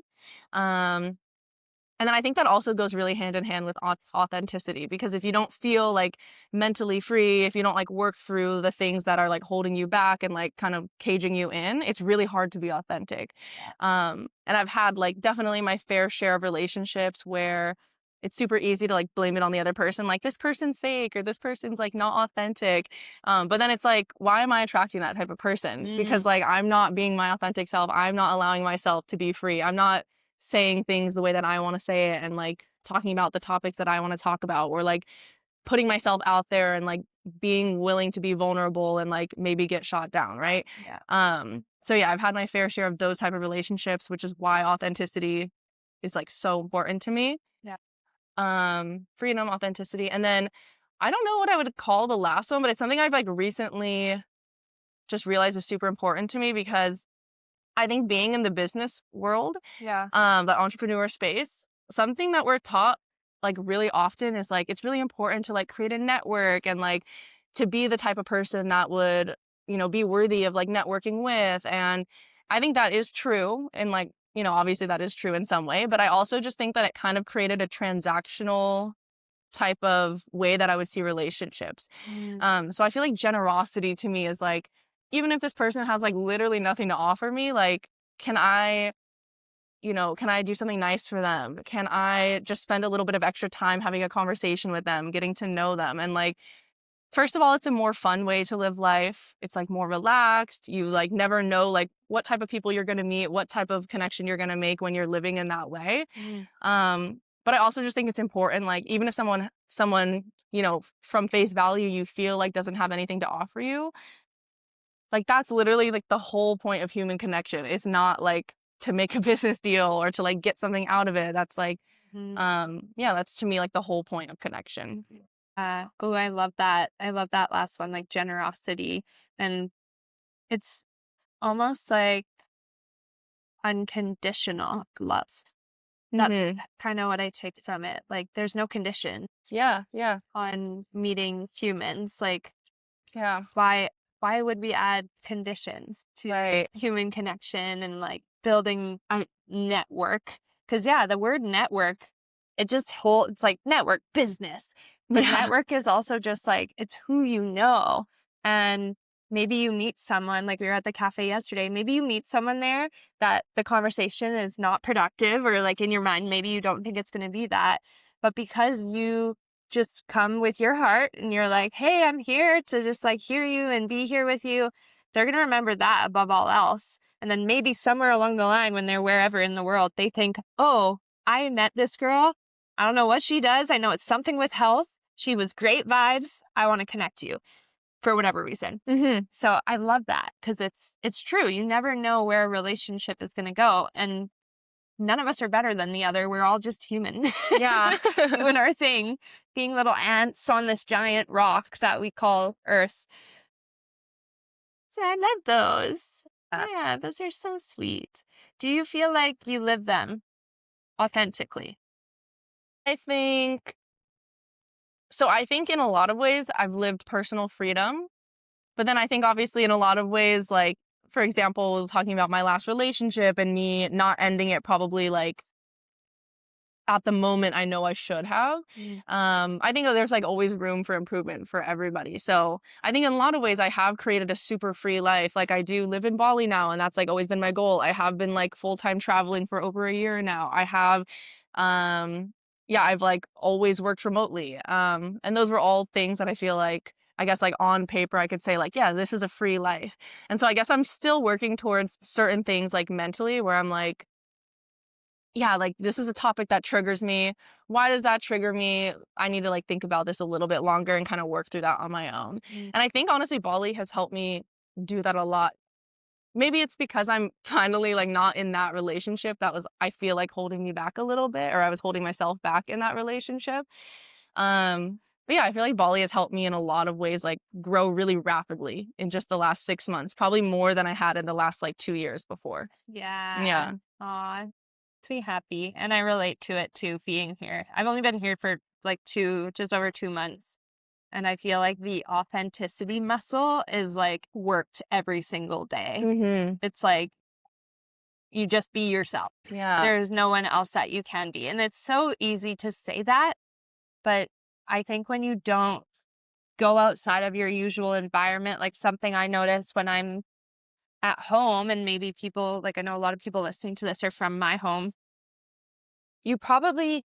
And then I think that also goes really hand in hand with authenticity, because if you don't feel like mentally free, if you don't like work through the things that are like holding you back and like kind of caging you in, it's really hard to be authentic. And I've had like definitely my fair share of relationships where it's super easy to like blame it on the other person, like this person's fake or this person's like not authentic. But then it's like, why am I attracting that type of person? Because like I'm not being my authentic self. I'm not allowing myself to be free. I'm not saying things the way that I want to say it and like talking about the topics that I want to talk about, or like putting myself out there and like being willing to be vulnerable and like maybe get shot down, right? So yeah, I've had my fair share of those type of relationships, which is why authenticity is like so important to me. Freedom, authenticity, and then I don't know what I would call the last one, but it's something I've like recently just realized is super important to me, because I think being in the business world, the entrepreneur space, something that we're taught like really often is like, it's really important to like create a network and like to be the type of person that would, you know, be worthy of like networking with. And I think that is true. And like, you know, obviously that is true in some way, but I also just think that it kind of created a transactional type of way that I would see relationships. So I feel like generosity to me is like, even if this person has like literally nothing to offer me, like, can I do something nice for them? Can I just spend a little bit of extra time having a conversation with them, getting to know them? And like, first of all, it's a more fun way to live life. It's like more relaxed. You like never know like what type of people you're going to meet, what type of connection you're going to make when you're living in that way. But I also just think it's important, like, even if someone, you know, from face value, you feel like doesn't have anything to offer you, like, that's literally like the whole point of human connection. It's not like to make a business deal or to like get something out of it. That's like, that's to me like the whole point of connection. Oh, I love that. I love that last one, like generosity. And it's almost like unconditional love. That's kind of what I take from it. Like, there's no condition on meeting humans. Like, why would we add conditions to human connection and like building a network? Because the word network, it just it's like network business. But network is also just like, it's who you know. And maybe you meet someone, like we were at the cafe yesterday, maybe you meet someone there that the conversation is not productive, or like in your mind, maybe you don't think it's going to be that. But because you just come with your heart and you're like, hey, I'm here to just like hear you and be here with you, they're going to remember that above all else. And then maybe somewhere along the line, when they're wherever in the world, they think, oh, I met this girl. I don't know what she does. I know it's something with health. She was great vibes. I want to connect to you for whatever reason. So I love that, because it's true. You never know where a relationship is going to go. And none of us are better than the other. We're all just human. Doing our thing, being little ants on this giant rock that we call Earth. So I love those. Yeah, those are so sweet. Do you feel like you live them authentically? I think so. I think in a lot of ways I've lived personal freedom, but then I think obviously in a lot of ways, like, for example, talking about my last relationship and me not ending it probably like at the moment I know I should have. I think that there's like always room for improvement for everybody. So I think in a lot of ways I have created a super free life. Like I do live in Bali now, and that's like always been my goal. I have been like full-time traveling for over a year now. I have yeah, I've like always worked remotely. And those were all things that I feel like I guess like on paper I could say like, yeah, this is a free life. And so I guess I'm still working towards certain things like mentally where I'm like, yeah, like this is a topic that triggers me. Why does that trigger me? I need to like think about this a little bit longer and kind of work through that on my own. Mm. And I think honestly, Bali has helped me do that a lot. Maybe it's because I'm finally like not in that relationship that was, I feel like, holding me back a little bit, or I was holding myself back in that relationship. But yeah, I feel like Bali has helped me in a lot of ways, like grow really rapidly in just the last 6 months, probably more than I had in the last like 2 years before. Yeah. Yeah. Aw, to be happy. And I relate to it too, being here. I've only been here for like just over 2 months. And I feel like the authenticity muscle is like worked every single day. Mm-hmm. It's like you just be yourself. Yeah. There's no one else that you can be. And it's so easy to say that. But I think when you don't go outside of your usual environment, like something I notice when I'm at home, and maybe people, like I know a lot of people listening to this are from my home, you probably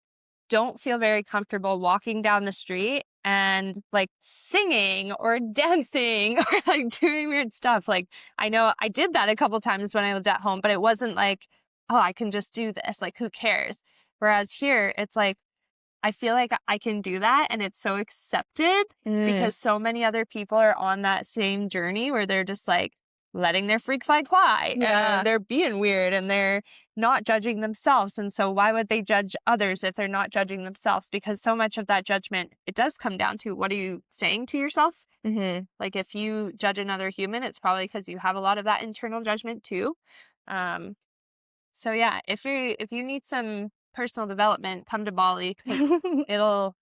don't feel very comfortable walking down the street and like singing or dancing or like doing weird stuff. Like I know I did that a couple times when I lived at home, but it wasn't like, oh, I can just do this. Like who cares? Whereas here, it's like, I feel like I can do that and it's so accepted because so many other people are on that same journey where they're just like letting their freak flag fly. Yeah. And they're being weird and they're not judging themselves. And so why would they judge others if they're not judging themselves? Because so much of that judgment, it does come down to what are you saying to yourself? Mm-hmm. Like if you judge another human, it's probably because you have a lot of that internal judgment too. So yeah, if you need some personal development, come to Bali. 'Cause it'll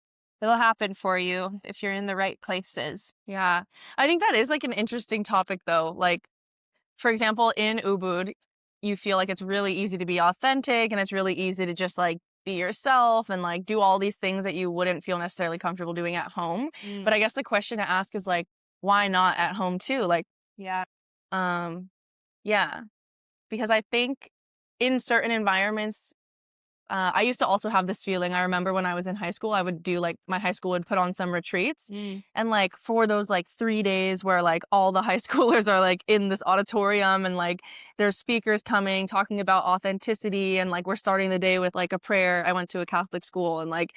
happen for you if you're in the right places. Yeah. I think that is like an interesting topic though. Like, for example, in Ubud, you feel like it's really easy to be authentic and it's really easy to just like be yourself and like do all these things that you wouldn't feel necessarily comfortable doing at home. But I guess the question to ask is like, why not at home too? Like, Yeah. yeah, because I think in certain environments, I used to also have this feeling. I remember when I was in high school, I would do like my high school would put on some retreats. And like for those like 3 days where like all the high schoolers are like in this auditorium and like there's speakers coming talking about authenticity and like we're starting the day with like a prayer. I went to a Catholic school and like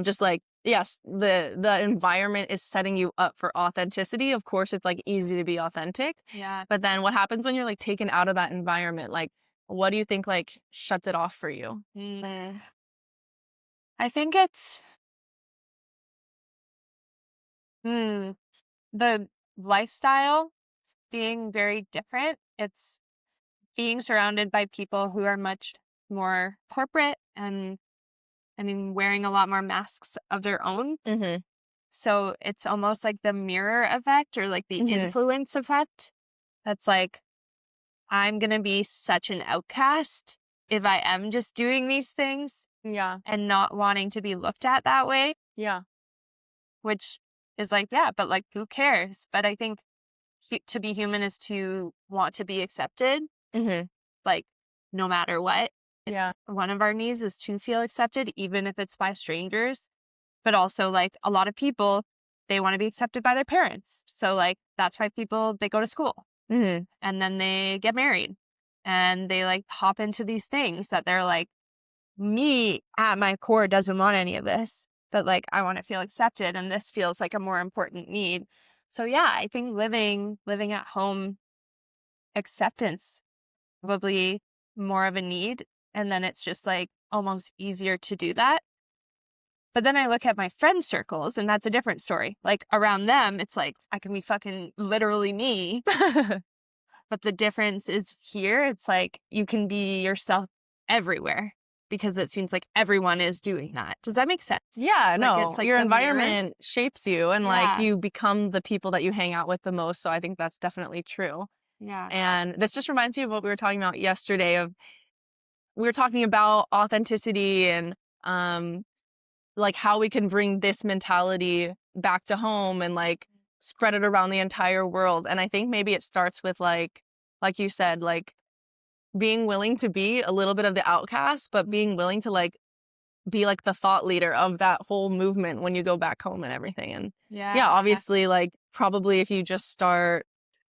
just like yes, the environment is setting you up for authenticity. Of course, it's like easy to be authentic. Yeah. But then what happens when you're like taken out of that environment? Like what do you think like shuts it off for you? I think it's the lifestyle being very different. It's being surrounded by people who are much more corporate and I mean wearing a lot more masks of their own. Mm-hmm. So it's almost like the mirror effect or like the influence effect. That's like, I'm going to be such an outcast if I am just doing these things Yeah. and not wanting to be looked at that way, Yeah. which is like, yeah, but like, who cares? But I think to be human is to want to be accepted, Mm-hmm. like, no matter what. Yeah. One of our needs is to feel accepted, even if it's by strangers. But also, like, a lot of people, they want to be accepted by their parents. So, like, that's why people, they go to school. Mm-hmm. And then they get married and they like hop into these things that they're like, me at my core doesn't want any of this, but like I want to feel accepted and this feels like a more important need. So yeah, I think living at home, acceptance probably more of a need, and then it's just like almost easier to do that. But then I look at my friend circles and that's a different story. Like around them, it's like I can be fucking literally me. But the difference is here, it's like you can be yourself everywhere because it seems like everyone is doing that. Does that make sense? Yeah, no. it's like your the mirror. environment shapes you and like Yeah. you become the people that you hang out with the most. So I think that's definitely true. Yeah. And this just reminds me of what we were talking about yesterday of we were talking about authenticity and like how we can bring this mentality back to home and like spread it around the entire world. And I think maybe it starts with like you said, like being willing to be a little bit of the outcast, but being willing to like be like the thought leader of that whole movement when you go back home and everything. And yeah, obviously like probably if you just start,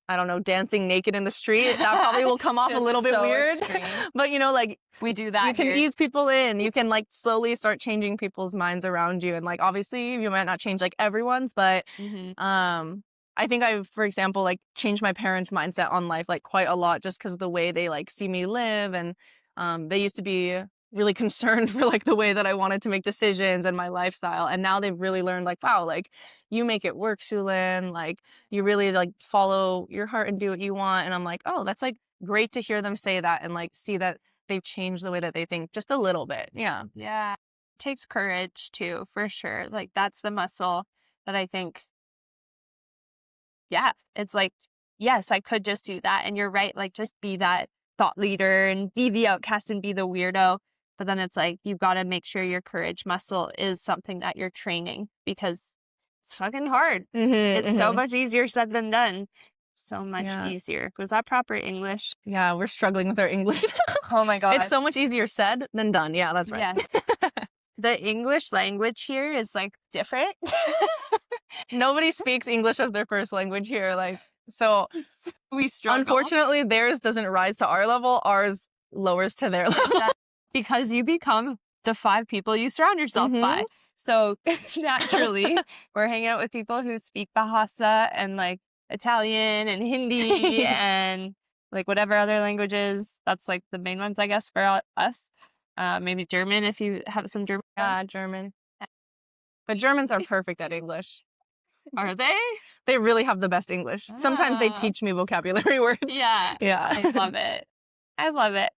I don't know, dancing naked in the street, that probably will come off a Just little bit so weird. extreme. But you know, like We do that you can here. ease people in. You can like slowly start changing people's minds around you. And like obviously you might not change like everyone's, but I think I've, for example, like changed my parents' mindset on life like quite a lot just because of the way they like see me live. And they used to be really concerned for like the way that I wanted to make decisions and my lifestyle. And now they've really learned like, wow, like you make it work, Sulyn. Like you really like follow your heart and do what you want. And I'm like, oh, that's like great to hear them say that and like see that they've changed the way that they think just a little bit. Yeah. Yeah. It takes courage too, for sure. Like that's the muscle that I think, yeah, it's like, yes, I could just do that. And you're right. Like just be that thought leader and be the outcast and be the weirdo. But then it's like, you've got to make sure your courage muscle is something that you're training because it's fucking hard. It's so much easier said than done. So much easier. Was that proper English? Yeah, we're struggling with our English. Oh my God. It's so much easier said than done. Yeah, that's right. Yeah. The English language here is like different. Nobody speaks English as their first language here. Like, so we struggle. Unfortunately, theirs doesn't rise to our level. Ours lowers to their level. Because you become the 5 people you surround yourself by. So naturally, we're hanging out with people who speak Bahasa and like Italian and Hindi and like whatever other languages. That's like the main ones, I guess, for us. Maybe German if you have some German. Yeah, German. But Germans are perfect at English. Are they? They really have the best English. Sometimes they teach me vocabulary words. Yeah. Yeah. I love it. I love it.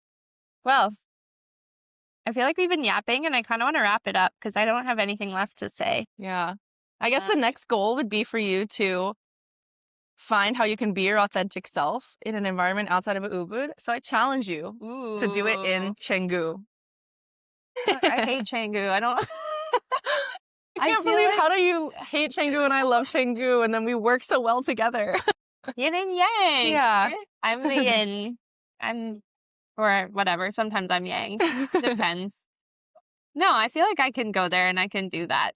Well, I feel like we've been yapping and I kind of want to wrap it up because I don't have anything left to say. Yeah. I guess the next goal would be for you to find how you can be your authentic self in an environment outside of Ubud. So I challenge you to do it in Canggu. I hate Canggu. I don't... I can't believe how do you hate Canggu and I love Canggu and then we work so well together. Yin and yang. Yeah. I'm the yin. Or whatever. Sometimes I'm yang. Depends. No, I feel like I can go there and I can do that.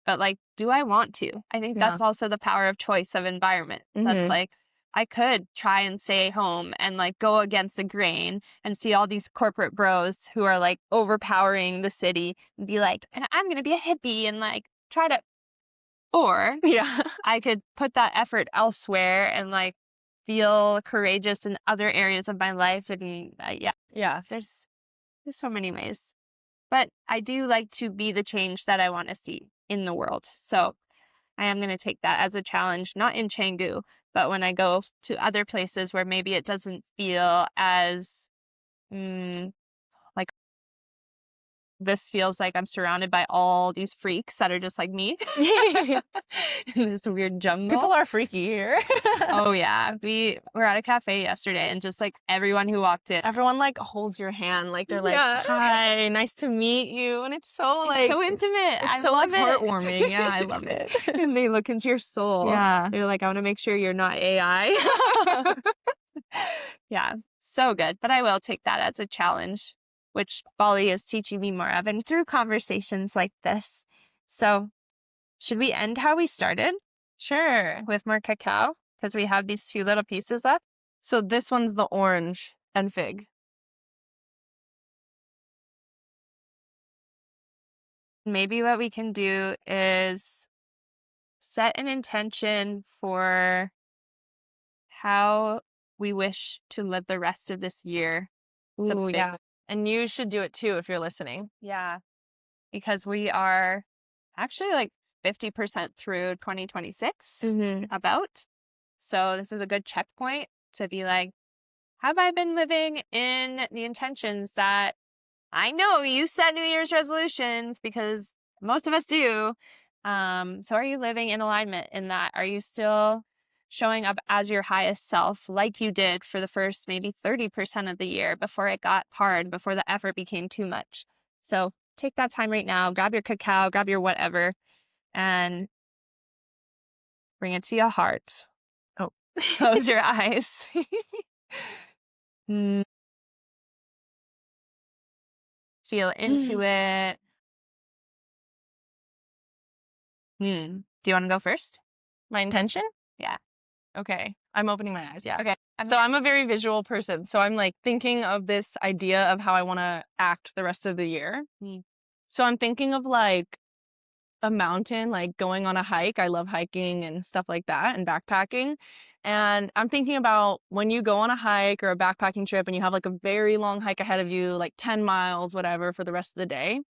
But like, do I want to? I think that's also the power of choice of environment. That's like, I could try and stay home and like go against the grain and see all these corporate bros who are like overpowering the city and be like, I'm going to be a hippie and like try to, or I could put that effort elsewhere and like feel courageous in other areas of my life. And there's so many ways. But I do like to be the change that I want to see in the world. So I am going to take that as a challenge, not in Canggu, but when I go to other places where maybe it doesn't feel as like this feels like I'm surrounded by all these freaks that are just like me. This weird jungle. People are freaky here. Oh yeah. We were at a cafe yesterday and just like everyone who walked in. Everyone like holds your hand. Like they're like, hi, nice to meet you. And it's so like. So intimate. It's so like heartwarming. Yeah, I love it. And they look into your soul. Yeah. They're like, I want to make sure you're not AI. Yeah. So good. But I will take that as a challenge, which Bali is teaching me more of, and through conversations like this. So should we end how we started? Sure. With more cacao? Because we have these 2 little pieces left. So this one's the orange and fig. Maybe what we can do is set an intention for how we wish to live the rest of this year. Ooh, yeah. And you should do it too if you're listening. Yeah. Because we are actually like 50% through 2026 about. So this is a good checkpoint to be like, have I been living in the intentions that I know you set New Year's resolutions because most of us do. So are you living in alignment in that? Are you still showing up as your highest self like you did for the first maybe 30% of the year before it got hard, before the effort became too much? So take that time right now, grab your cacao, grab your whatever, and bring it to your heart. Oh. Close your eyes. Feel into it. Do you want to go first? My intention? Yeah. Okay. I'm opening my eyes. Yeah. Okay. So I'm a very visual person. So I'm like thinking of this idea of how I want to act the rest of the year. So I'm thinking of like a mountain, like going on a hike. I love hiking and stuff like that and backpacking. And I'm thinking about when you go on a hike or a backpacking trip and you have like a very long hike ahead of you, like 10 miles, whatever, for the rest of the day.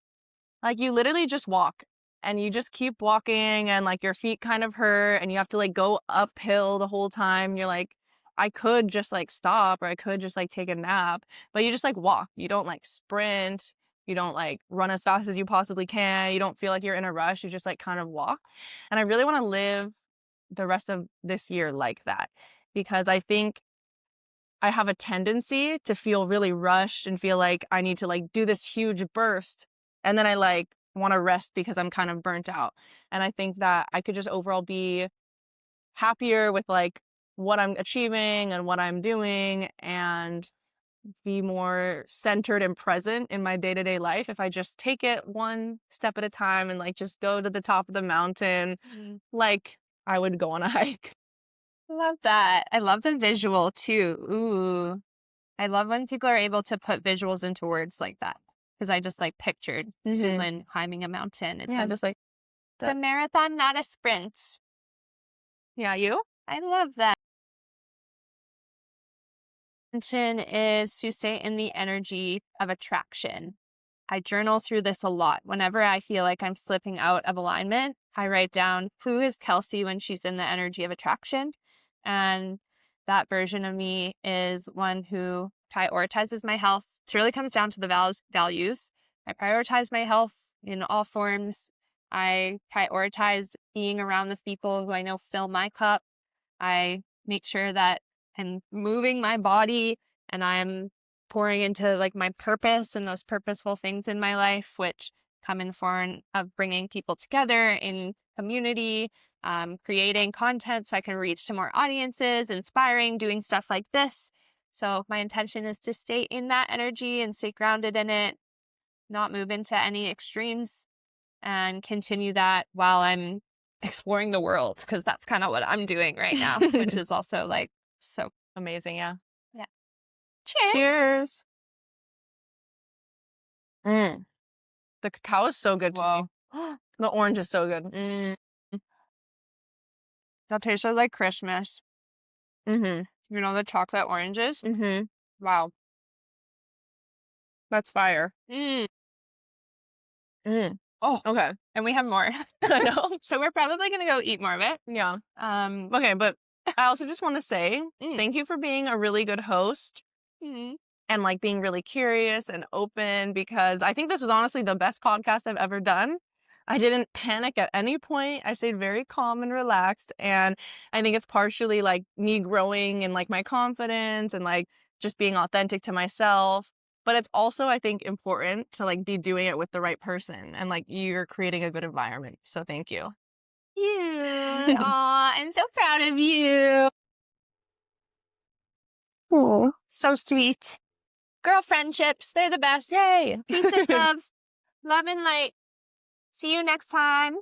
Like you literally just walk and you just keep walking and like your feet kind of hurt and you have to like go uphill the whole time. You're like, I could just like stop or I could just like take a nap, but you just like walk. You don't like sprint. You don't like run as fast as you possibly can. You don't feel like you're in a rush. You just like kind of walk. And I really want to live the rest of this year like that because I think I have a tendency to feel really rushed and feel like I need to like do this huge burst. And then I like want to rest because I'm kind of burnt out. And I think that I could just overall be happier with like what I'm achieving and what I'm doing and be more centered and present in my day-to-day life if I just take it one step at a time and like just go to the top of the mountain like I would go on a hike. Love that. I love the visual too. Ooh. I love when people are able to put visuals into words like that. Because I just like pictured Sulyn climbing a mountain. It's just like it's a marathon, not a sprint. Yeah, you? I love that. Intention is to stay in the energy of attraction. I journal through this a lot. Whenever I feel like I'm slipping out of alignment, I write down who is Kelsey when she's in the energy of attraction. And that version of me is one who prioritizes my health. It really comes down to the values. I prioritize my health in all forms. I prioritize being around the people who I know fill my cup. I make sure that I'm moving my body and I'm pouring into like my purpose and those purposeful things in my life, which come in form of bringing people together in community, creating content so I can reach to more audiences, inspiring, doing stuff like this. So my intention is to stay in that energy and stay grounded in it, not move into any extremes, and continue that while I'm exploring the world, because that's kind of what I'm doing right now, which is also like so amazing. Yeah. Yeah. Cheers. The cacao is so good to me. The orange is so good. That tastes like Christmas. You know the chocolate oranges? Wow. That's fire. Oh, okay. And we have more. I know. So we're probably going to go eat more of it. Yeah. Okay, but I also just want to say thank you for being a really good host and like being really curious and open, because I think this was honestly the best podcast I've ever done. I didn't panic at any point. I stayed very calm and relaxed. And I think it's partially like me growing in like my confidence and like just being authentic to myself. But it's also, I think, important to like be doing it with the right person and like you're creating a good environment. So thank you. Aw, I'm so proud of you. Oh, so sweet. Girl friendships, they're the best. Yay. Peace and love. Love and light. See you next time.